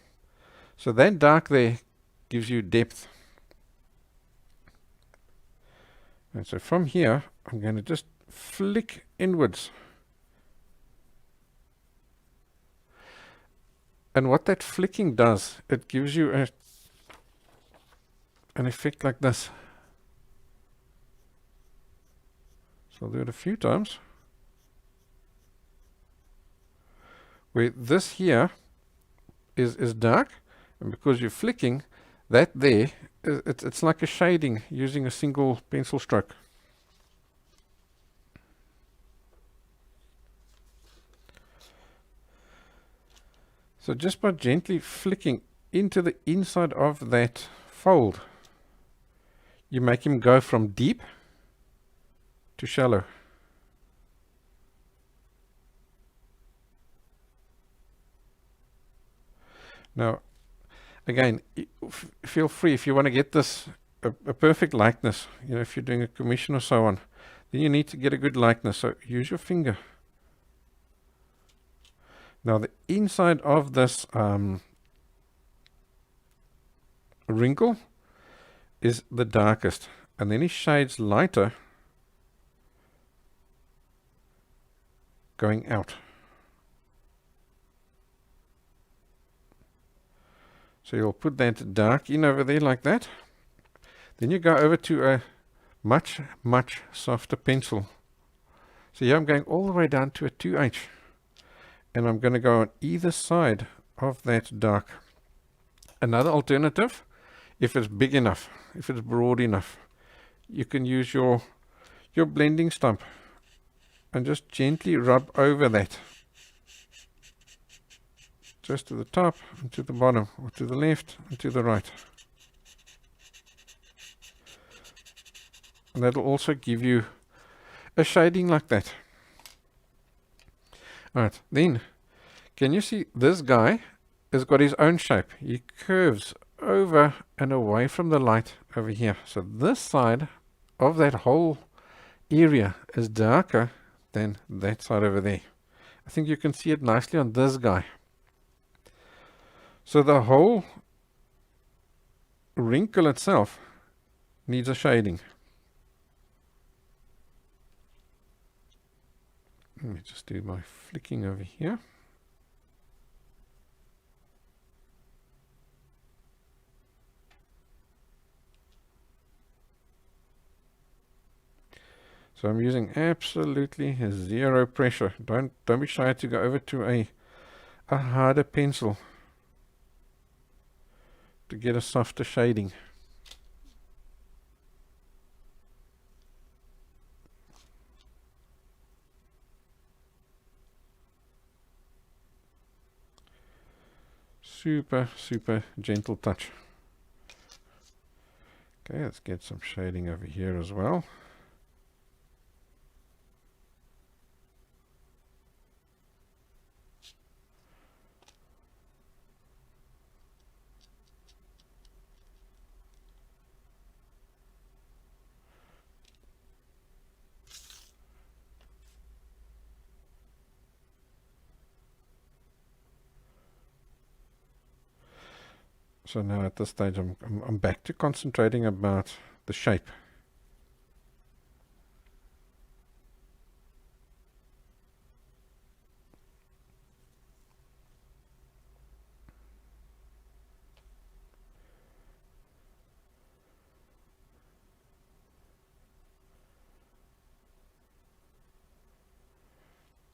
So that dark there gives you depth. And so from here, I'm going to just flick inwards. And what that flicking does, it gives you an effect like this. So I'll do it a few times. Where this here is dark, and because you're flicking, that there, it's like a shading using a single pencil stroke. So just by gently flicking into the inside of that fold, you make him go from deep to shallow. Now, again, feel free if you want to get this a perfect likeness, you know, if you're doing a commission or so on, then you need to get a good likeness. So use your finger. Now the inside of this wrinkle is the darkest, and then he shades lighter going out. So you'll put that dark in over there like that. Then you go over to a much softer pencil. So here I'm going all the way down to a 2H. And I'm going to go on either side of that dark. Another alternative, if it's big enough, if it's broad enough, you can use your blending stump and just gently rub over that. Just to the top and to the bottom, or to the left and to the right. And that'll also give you a shading like that. Alright, then, can you see this guy has got his own shape? He curves over and away from the light over here. So this side of that whole area is darker than that side over there. I think you can see it nicely on this guy. So the whole wrinkle itself needs a shading. Let me just do my flicking over here. So I'm using absolutely zero pressure. Don't be shy to go over to a harder pencil to get a softer shading. Super gentle touch. Okay, let's get some shading over here as well. So now at this stage I'm back to concentrating about the shape.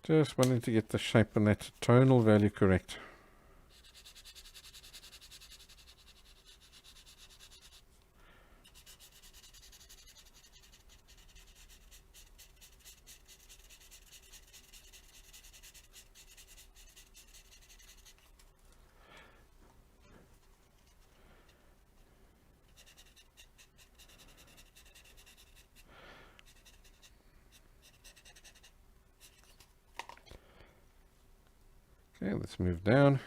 Just wanting to get the shape and that tonal value correct. Okay, let's move down.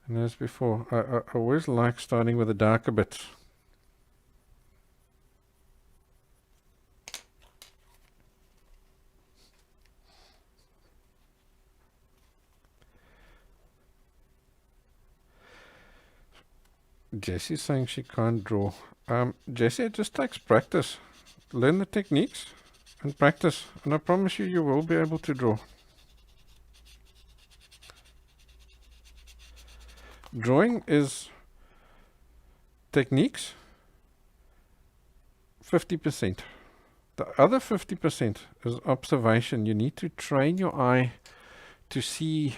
And as before, I always like starting with the darker bits. Jessie's saying she can't draw. Jessie, it just takes practice. Learn the techniques and practice, and I promise you, you will be able to draw. Drawing is techniques, 50%. The other 50% is observation. You need to train your eye to see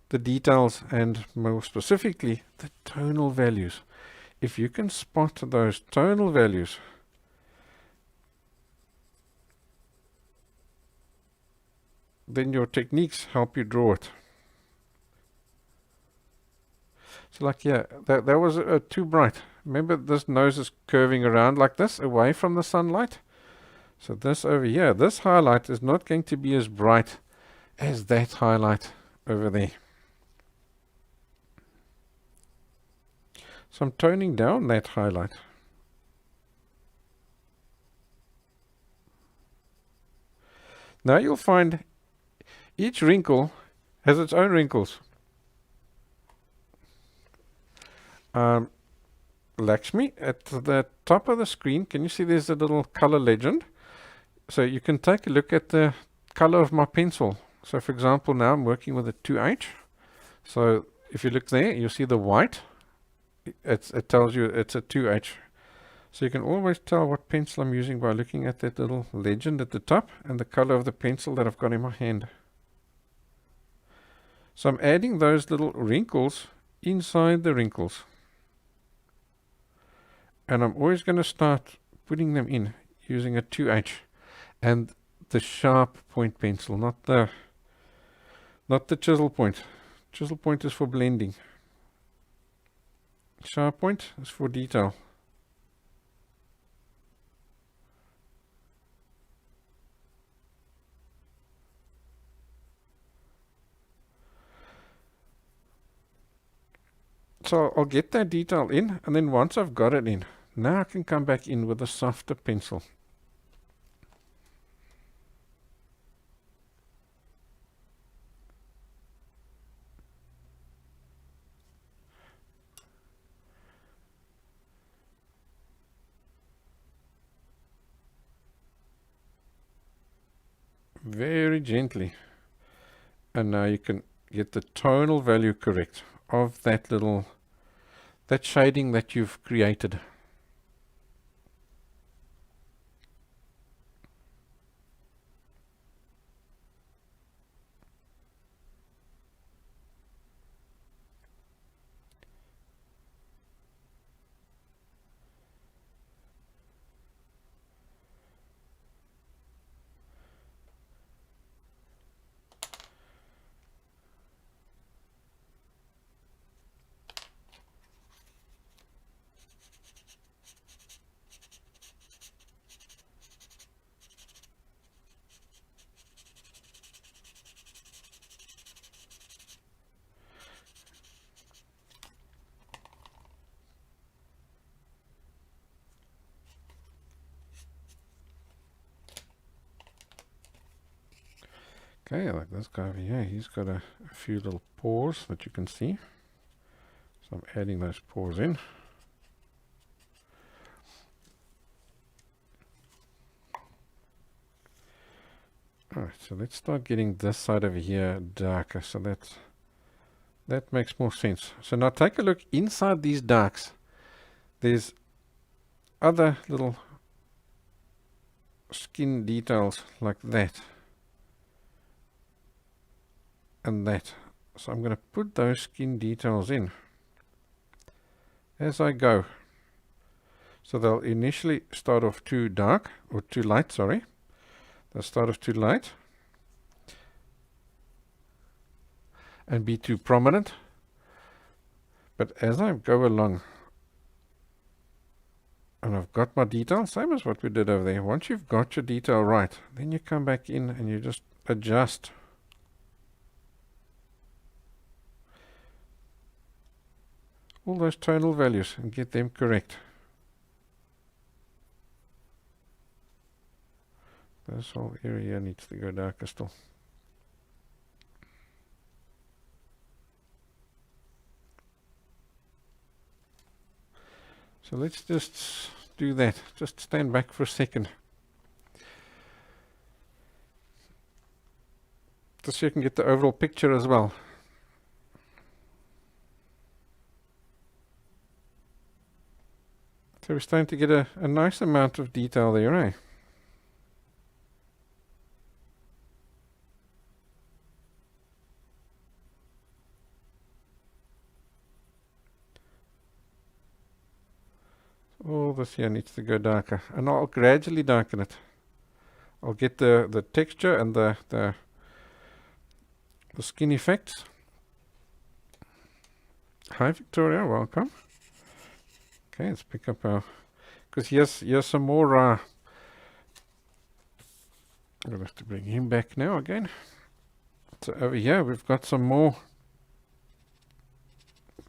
the details and more specifically the tonal values. If you can spot those tonal values, then your techniques help you draw it. So like, yeah, that was too bright. Remember, this nose is curving around like this, away from the sunlight. So this over here, this highlight is not going to be as bright as that highlight over there. So I'm toning down that highlight. Now you'll find each wrinkle has its own wrinkles. Lakshmi, at the top of the screen, can you see there's a little color legend? So you can take a look at the color of my pencil. So for example, now I'm working with a 2H. So if you look there, you'll see the white. It tells you it's a 2H. So you can always tell what pencil I'm using by looking at that little legend at the top and the color of the pencil that I've got in my hand. So I'm adding those little wrinkles inside the wrinkles. And I'm always going to start putting them in using a 2H and the sharp point pencil, not the chisel point. Chisel point is for blending. Sharp point is for detail. So I'll get that detail in, and then once I've got it in, now I can come back in with a softer pencil. Very gently. And now you can get the tonal value correct of that shading that you've created. Okay, like this guy over here, he's got a few little pores that you can see. So I'm adding those pores in. Alright, so let's start getting this side over here darker. So that makes more sense. So now take a look inside these darks. There's other little skin details like that and that. So I'm going to put those skin details in as I go. So they'll initially start off too dark, or too light, sorry. They'll start off too light and be too prominent. But as I go along and I've got my detail, same as what we did over there. Once you've got your detail right, then you come back in and you just adjust. All those tonal values and get them correct. This whole area needs to go darker still. So let's just do that. Just stand back for a second. Just so you can get the overall picture as well. So we're starting to get a nice amount of detail there, eh? All this here needs to go darker, and I'll gradually darken it. I'll get the texture and the skin effects. Hi Victoria, welcome. Okay, let's pick up our, because here's some more. I'm gonna have to bring him back now again. So over here we've got some more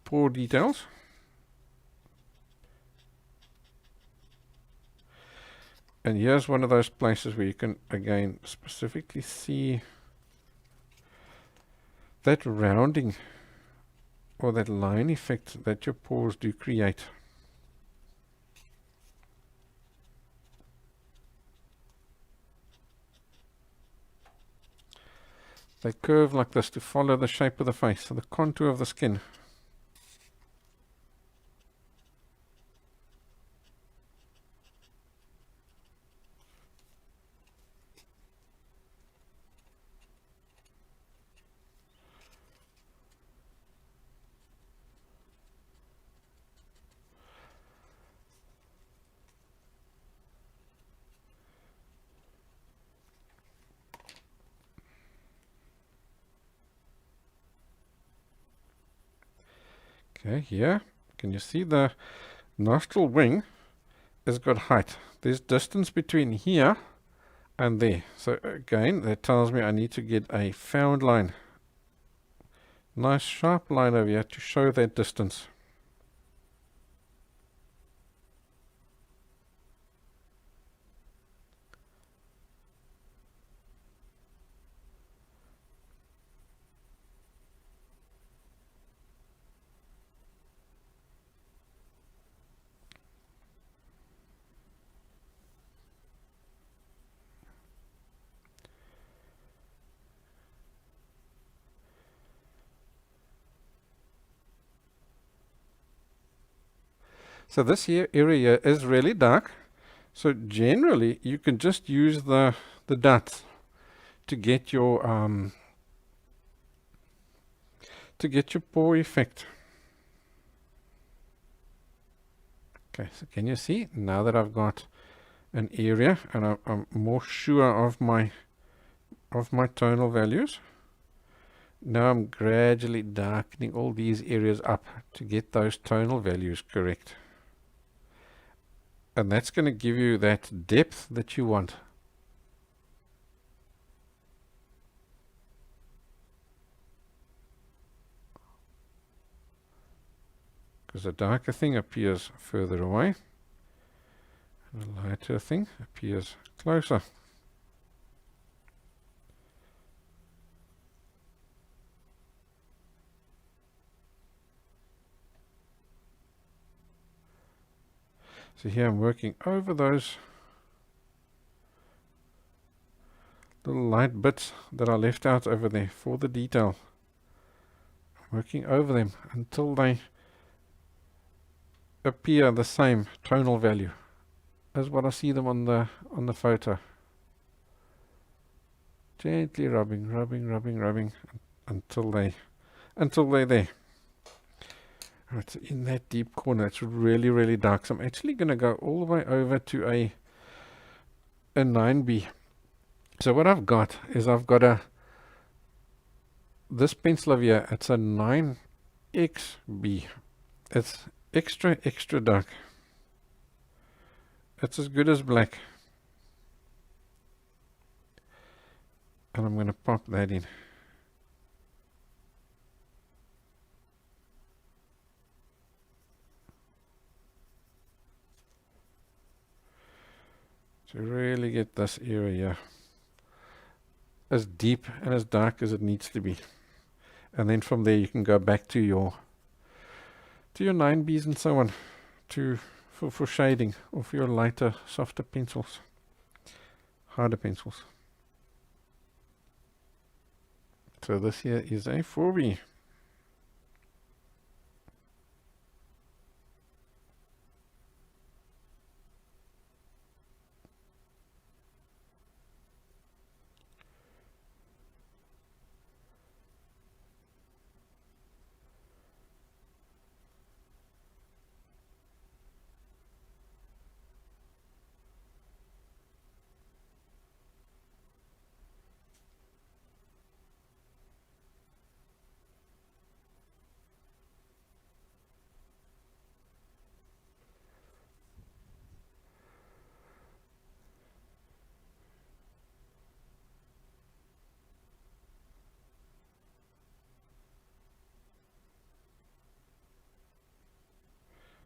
pore details. And here's one of those places where you can, again, specifically see that rounding or that line effect that your pores do create. They curve like this to follow the shape of the face, so the contour of the skin. Okay, here, can you see the nostril wing has got height? There's distance between here and there. So again, that tells me I need to get a found line. Nice sharp line over here to show that distance. So this here area is really dark. So generally you can just use the dots to get your pore effect. Okay, so can you see now that I've got an area and I'm more sure of my tonal values? Now I'm gradually darkening all these areas up to get those tonal values correct. And that's going to give you that depth that you want. Because a darker thing appears further away, and a lighter thing appears closer. So here I'm working over those little light bits that are left out over there for the detail. I'm working over them until they appear the same tonal value as what I see them on the photo. Gently rubbing until they're there. Right, so in that deep corner, it's really dark. So I'm actually going to go all the way over to a 9B. So what I've got is this pencil over here. It's a 9XB. It's extra dark. It's as good as black. And I'm going to pop that in. To really get this area as deep and as dark as it needs to be. And then from there you can go back to your 9Bs and so on for shading, or for your lighter, softer pencils, harder pencils. So this here is a 4B.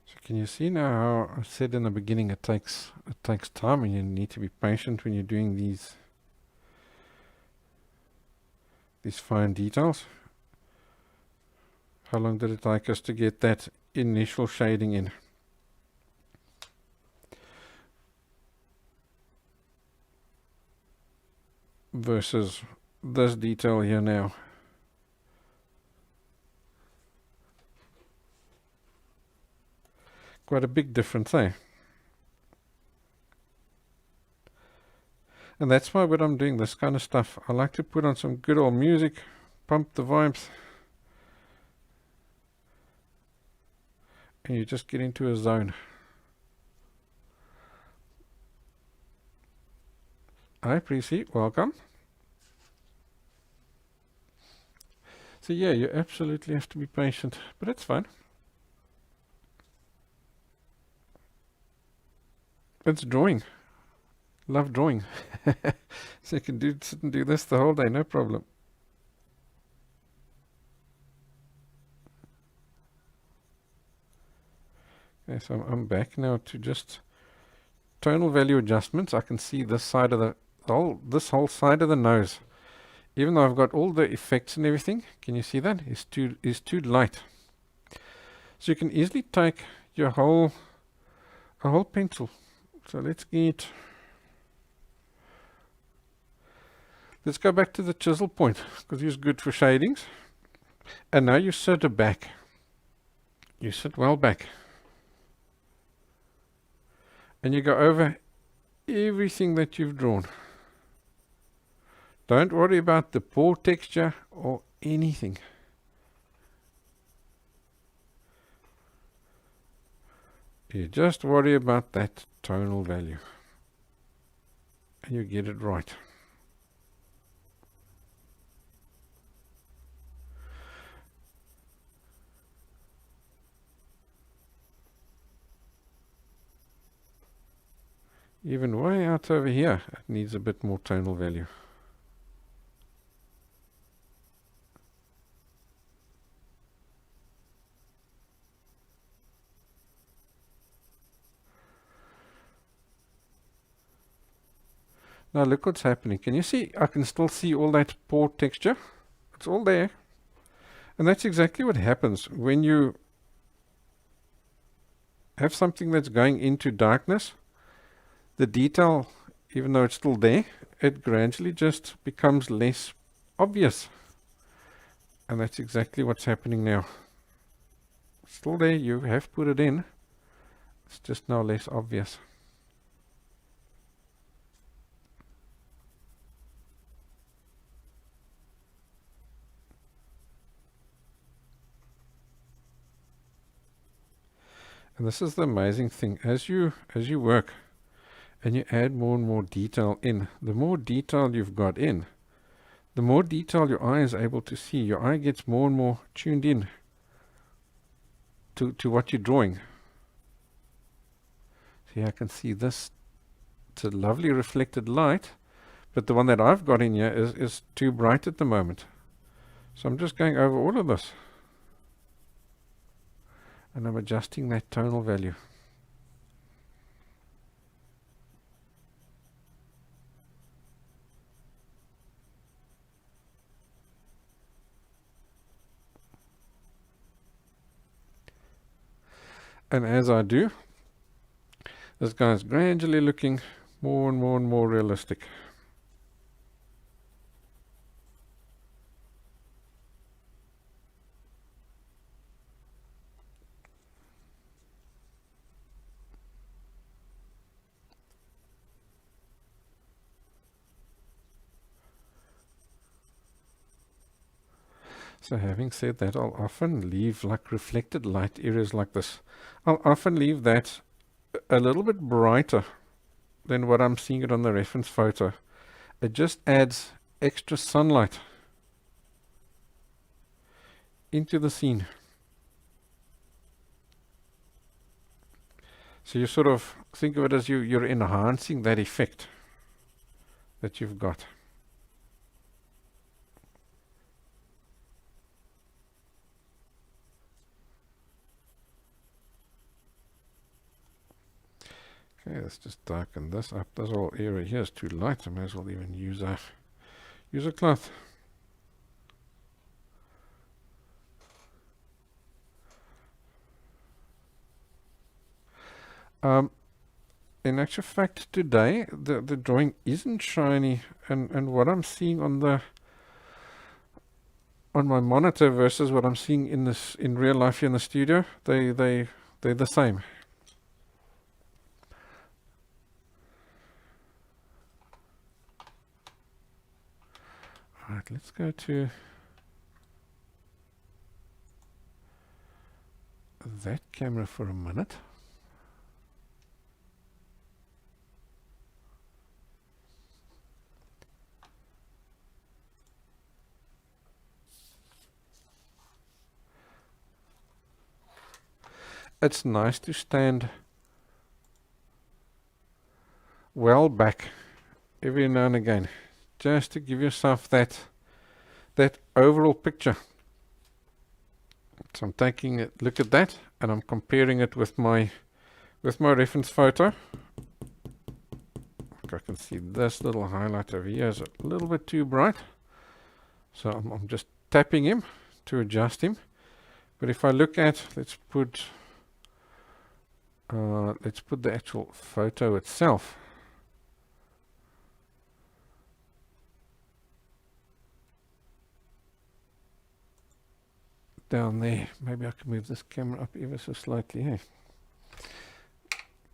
So can you see now how I said in the beginning it takes time, and you need to be patient when you're doing these fine details. How long did it take us to get that initial shading in? Versus this detail here now. Quite a big difference, eh? And that's why when I'm doing this kind of stuff, I like to put on some good old music, pump the vibes, and you just get into a zone. Hi, Prissy, welcome. So yeah, you absolutely have to be patient, but it's fine. It's drawing. Love drawing. So you can sit and do this the whole day, no problem. Okay, so I'm back now to just tonal value adjustments. I can see this side of this whole side of the nose. Even though I've got all the effects and everything, can you see that? It's too light. So you can easily take your a whole pencil. So let's go back to the chisel point, because it's good for shadings. And now you sit back. You sit well back. And you go over everything that you've drawn. Don't worry about the pore texture or anything. You just worry about that tonal value. And you get it right. Even way out over here, it needs a bit more tonal value. Now look what's happening. Can you see? I can still see all that pore texture. It's all there. And that's exactly what happens when you have something that's going into darkness, the detail, even though it's still there, it gradually just becomes less obvious. And that's exactly what's happening now. Still there, you have put it in. It's just now less obvious. And this is the amazing thing. As you work and you add more and more detail in, the more detail you've got in, the more detail your eye is able to see. Your eye gets more and more tuned in to what you're drawing. See, I can see this. It's a lovely reflected light, but the one that I've got in here is too bright at the moment. So I'm just going over all of this. And I'm adjusting that tonal value. And as I do, this guy's gradually looking more and more and more realistic. So having said that, I'll often leave like reflected light areas like this. I'll often leave that a little bit brighter than what I'm seeing it on the reference photo. It just adds extra sunlight into the scene. So you sort of think of it as you're enhancing that effect that you've got. Okay, let's just darken this up. This whole area here is too light. I may as well even use a cloth. In actual fact, today the drawing isn't shiny, and what I'm seeing on my monitor versus what I'm seeing in real life here in the studio, they're the same. Alright, let's go to that camera for a minute. It's nice to stand well back every now and again, just to give yourself that overall picture. So I'm taking a look at that and I'm comparing it with my reference photo. I can see this little highlight over here is a little bit too bright, so I'm just tapping him to adjust him. But if I look at, let's put the actual photo itself. Down there. Maybe I can move this camera up ever so slightly. Hey,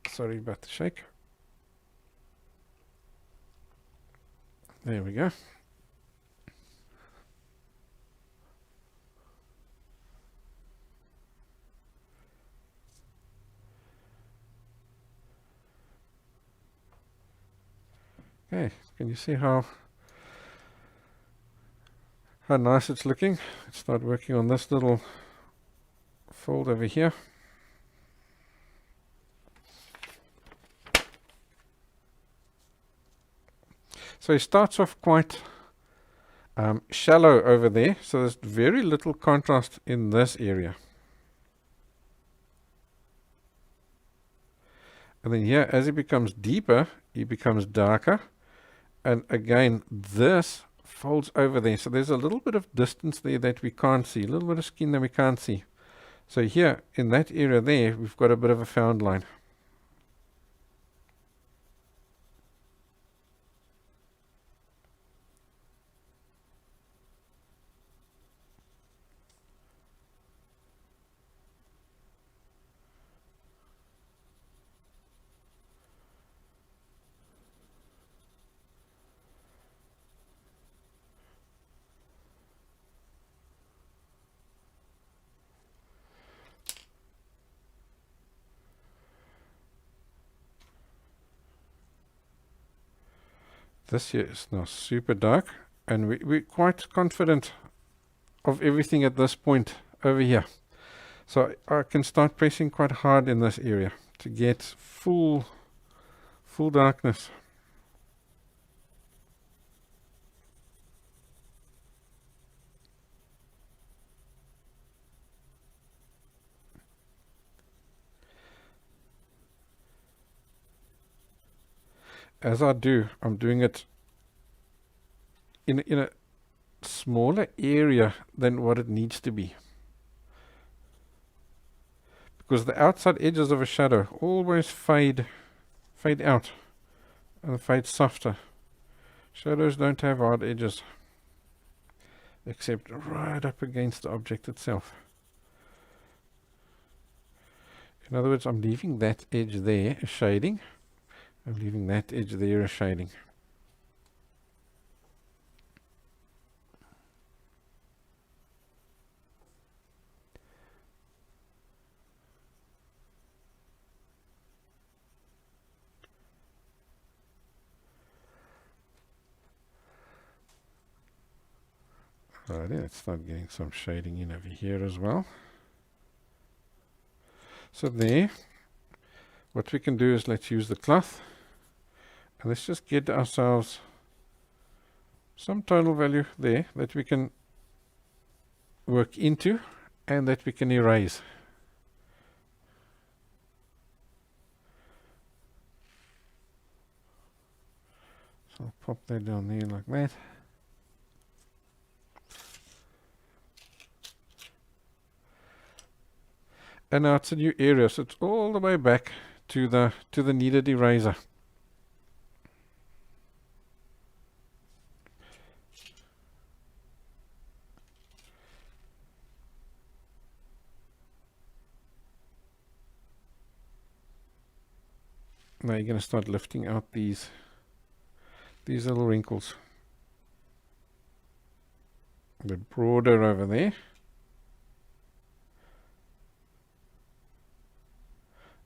sorry about the shake. There we go. Okay, can you see how nice it's looking? Let's start working on this little fold over here. So it starts off quite shallow over there, so there's very little contrast in this area. And then here, as it becomes deeper, it becomes darker. And again, this folds over there. So there's a little bit of distance there that we can't see, a little bit of skin that we can't see. So here, in that area there, we've got a bit of a found line. This here is now super dark, and we're quite confident of everything at this point over here. So I can start pressing quite hard in this area to get full darkness. As I do, I'm doing it in a smaller area than what it needs to be. Because the outside edges of a shadow always fade out and fade softer. Shadows don't have hard edges, except right up against the object itself. In other words, I'm leaving that edge there a shading. I'm leaving that edge there a shading. Alrighty, let's start getting some shading in over here as well. So there, what we can do is let's use the cloth, and let's just get ourselves some tonal value there that we can work into and that we can erase. So I'll pop that down there like that. And now it's a new area, so it's all the way back to the kneaded eraser. Now you're going to start lifting out these little wrinkles. They're broader over there.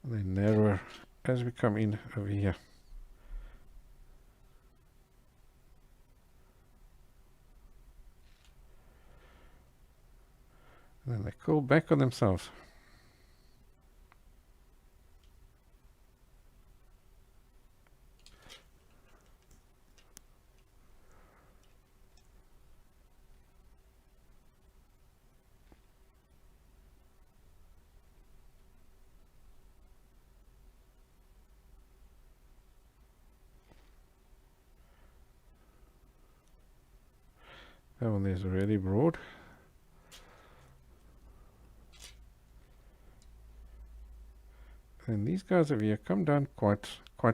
And they're narrower as we come in over here. And then they curl back on themselves. That one there's really broad. And these guys over here come down quite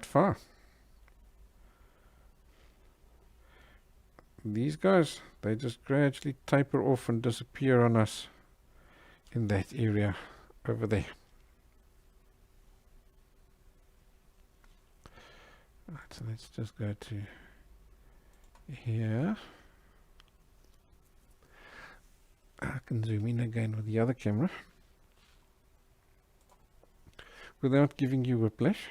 far. These guys, they just gradually taper off and disappear on us in that area over there. Right, so let's just go to here. I can zoom in again with the other camera without giving you whiplash.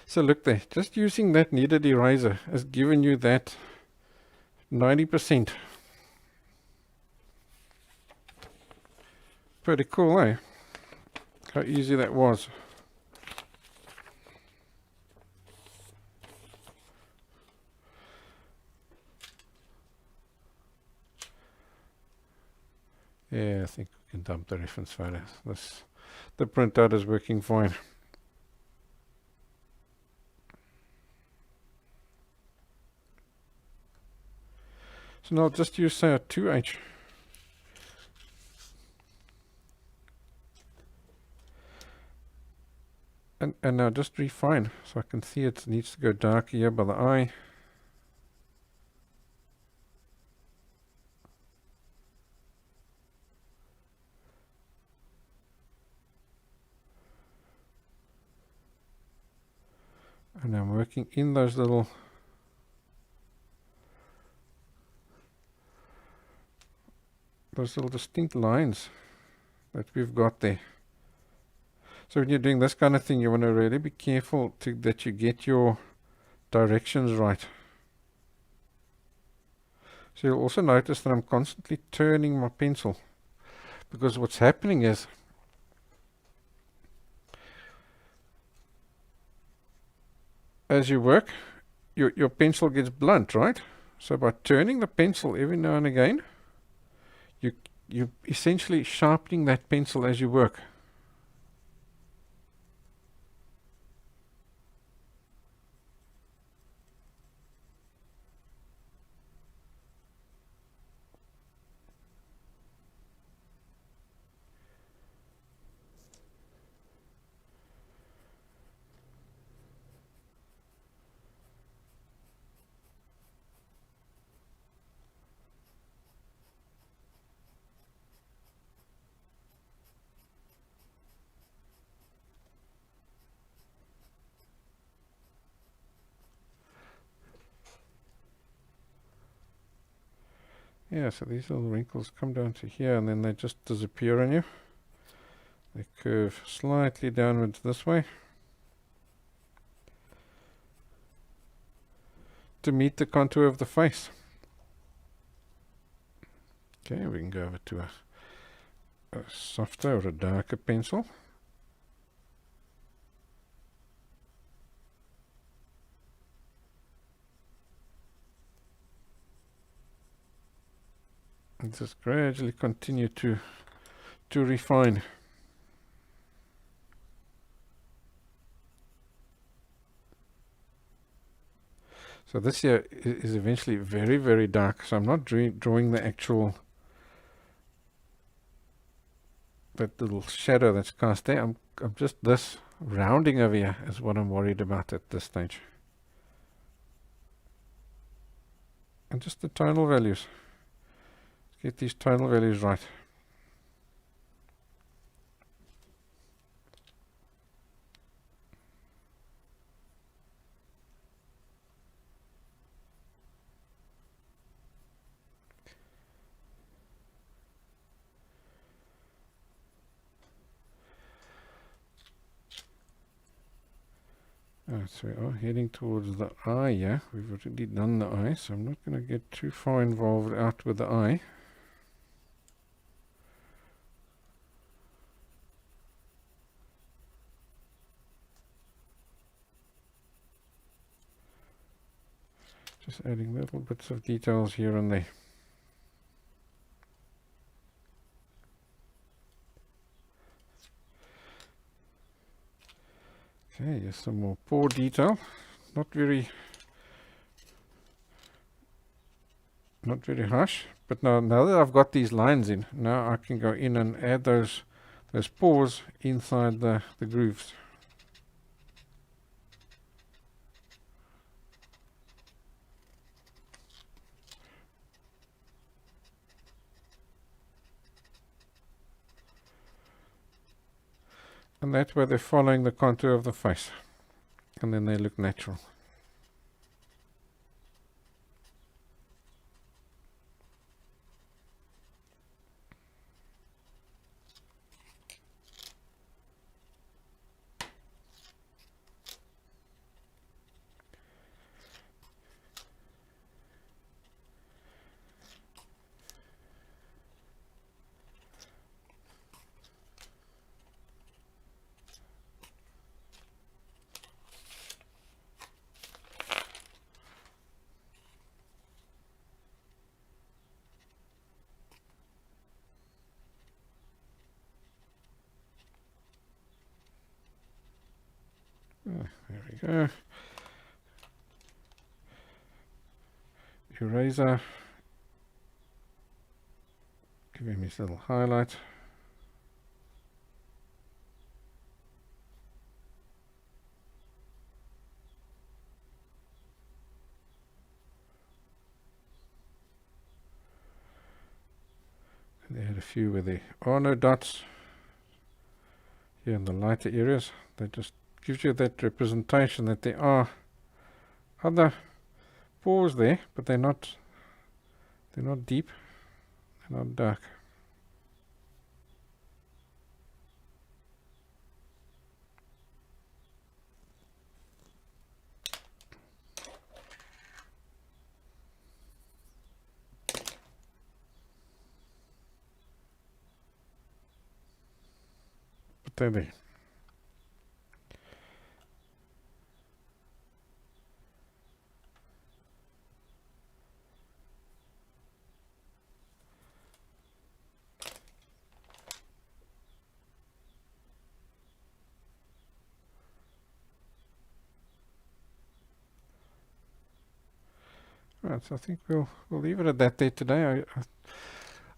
So look there, just using that kneaded eraser has given you that 90%. Pretty cool, eh? How easy that was. Yeah, I think we can dump the reference photos. The printout is working fine. So now I'll just use 2H. And now just refine, so I can see it needs to go darker here by the eye. And I'm working in those little distinct lines that we've got there. So when you're doing this kind of thing, you want to really be careful that you get your directions right. So you'll also notice that I'm constantly turning my pencil, because what's happening is as you work, your pencil gets blunt, right? So by turning the pencil every now and again, you're essentially sharpening that pencil as you work. Yeah, so these little wrinkles come down to here and then they just disappear on you. They curve slightly downwards this way to meet the contour of the face. Okay, we can go over to a softer or a darker pencil. And just gradually continue to refine. So this here is eventually very, very dark. So I'm not drawing the actual, that little shadow that's cast there. I'm just this rounding over here is what I'm worried about at this stage. And just the tonal values. Get these tonal values right. So we are heading towards the eye, yeah. We've already done the eye, so I'm not going to get too far involved out with the eye. Just adding little bits of details here and there. Okay, here's some more pore detail. Not very harsh, but now that I've got these lines in, now I can go in and add those pores inside the grooves. And that way they're following the contour of the face, and then they look natural. There we go. Eraser. Give him his little highlight. And they had a few where there are no dots. Here in the lighter areas, that just gives you that representation that there are other pores there, but they're not deep, they're not dark. But they're there. Right, so I think we'll leave it at that there today.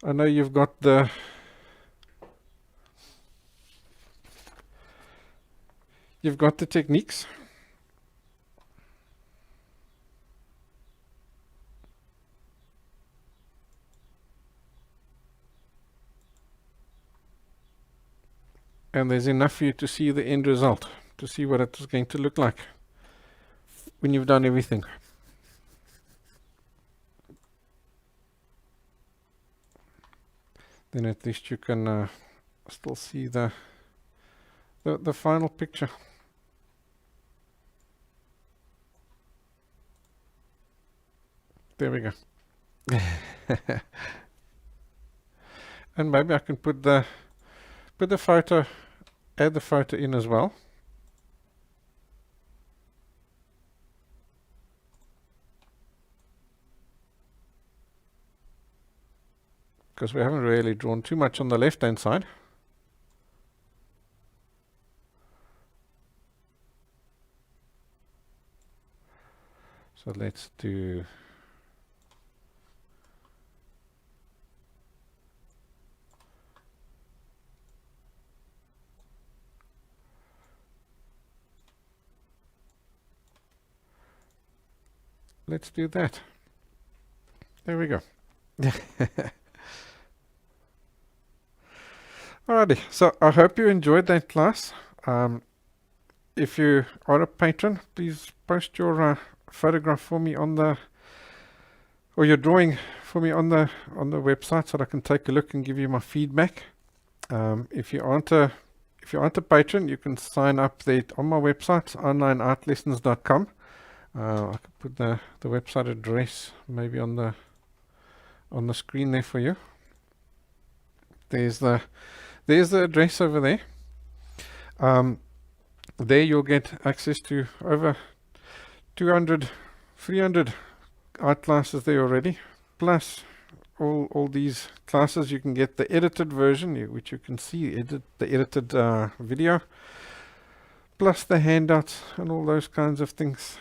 I know you've got the techniques. And there's enough for you to see the end result, to see what it is going to look like when you've done everything. Then at least you can still see the final picture. There we go. And maybe I can put the photo, add the photo in as well. Because we haven't really drawn too much on the left hand side. So let's do that. There we go. Alrighty, so I hope you enjoyed that class. If you are a patron, please post your photograph for me on the, or your drawing for me on the website, so that I can take a look and give you my feedback. If you aren't a patron, you can sign up there on my website, onlineartlessons.com. I could put the website address maybe on the screen there for you. There's the address over there. There you'll get access to over 300 art classes there already, plus all these classes. You can get the edited version, which you can see the edited video, plus the handouts and all those kinds of things.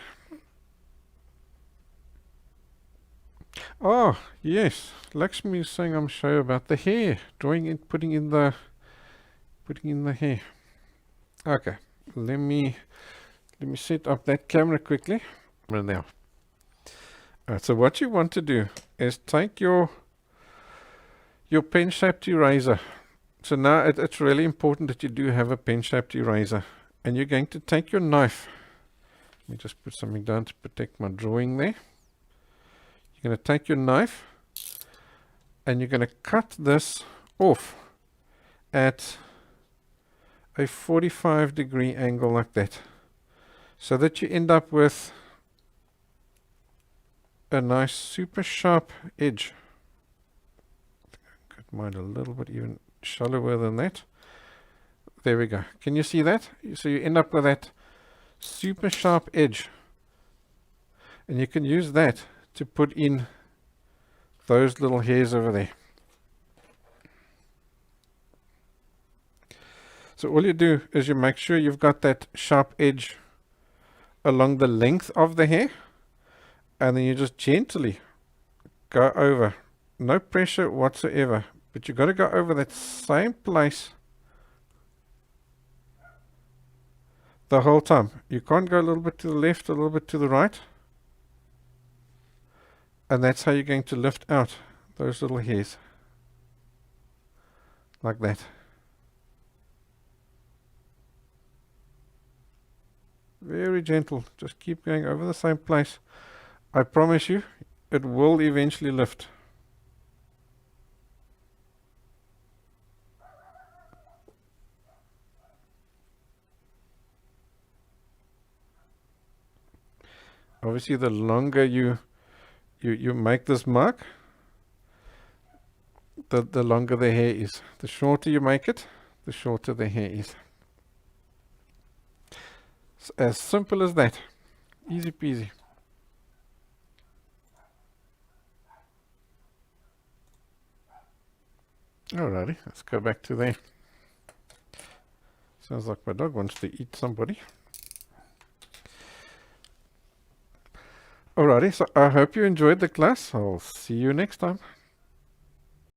Oh yes, Lakshmi is saying I'm sure about the hair, drawing in, putting in the hair. Okay, let me set up that camera quickly. Now, so what you want to do is take your pen-shaped eraser. So now it's really important that you do have a pen-shaped eraser, and you're going to take your knife. Let me just put something down to protect my drawing there. You're going to take your knife and you're going to cut this off at a 45-degree angle like that, so that you end up with a nice super sharp edge. Cut mine a little bit even shallower than that. There we go. Can you see that? So you end up with that super sharp edge, and you can use that to put in those little hairs over there. So all you do is you make sure you've got that sharp edge along the length of the hair, and then you just gently go over. No pressure whatsoever, but you've got to go over that same place the whole time. You can't go a little bit to the left, a little bit to the right. And that's how you're going to lift out those little hairs. Like that. Very gentle. Just keep going over the same place. I promise you, it will eventually lift. Obviously, the longer you make this mark, the longer the hair is. The shorter you make it, the shorter the hair is. It's as simple as that. Easy peasy. Alrighty, let's go back to there. Sounds like my dog wants to eat somebody. Alrighty, so I hope you enjoyed the class. I'll see you next time.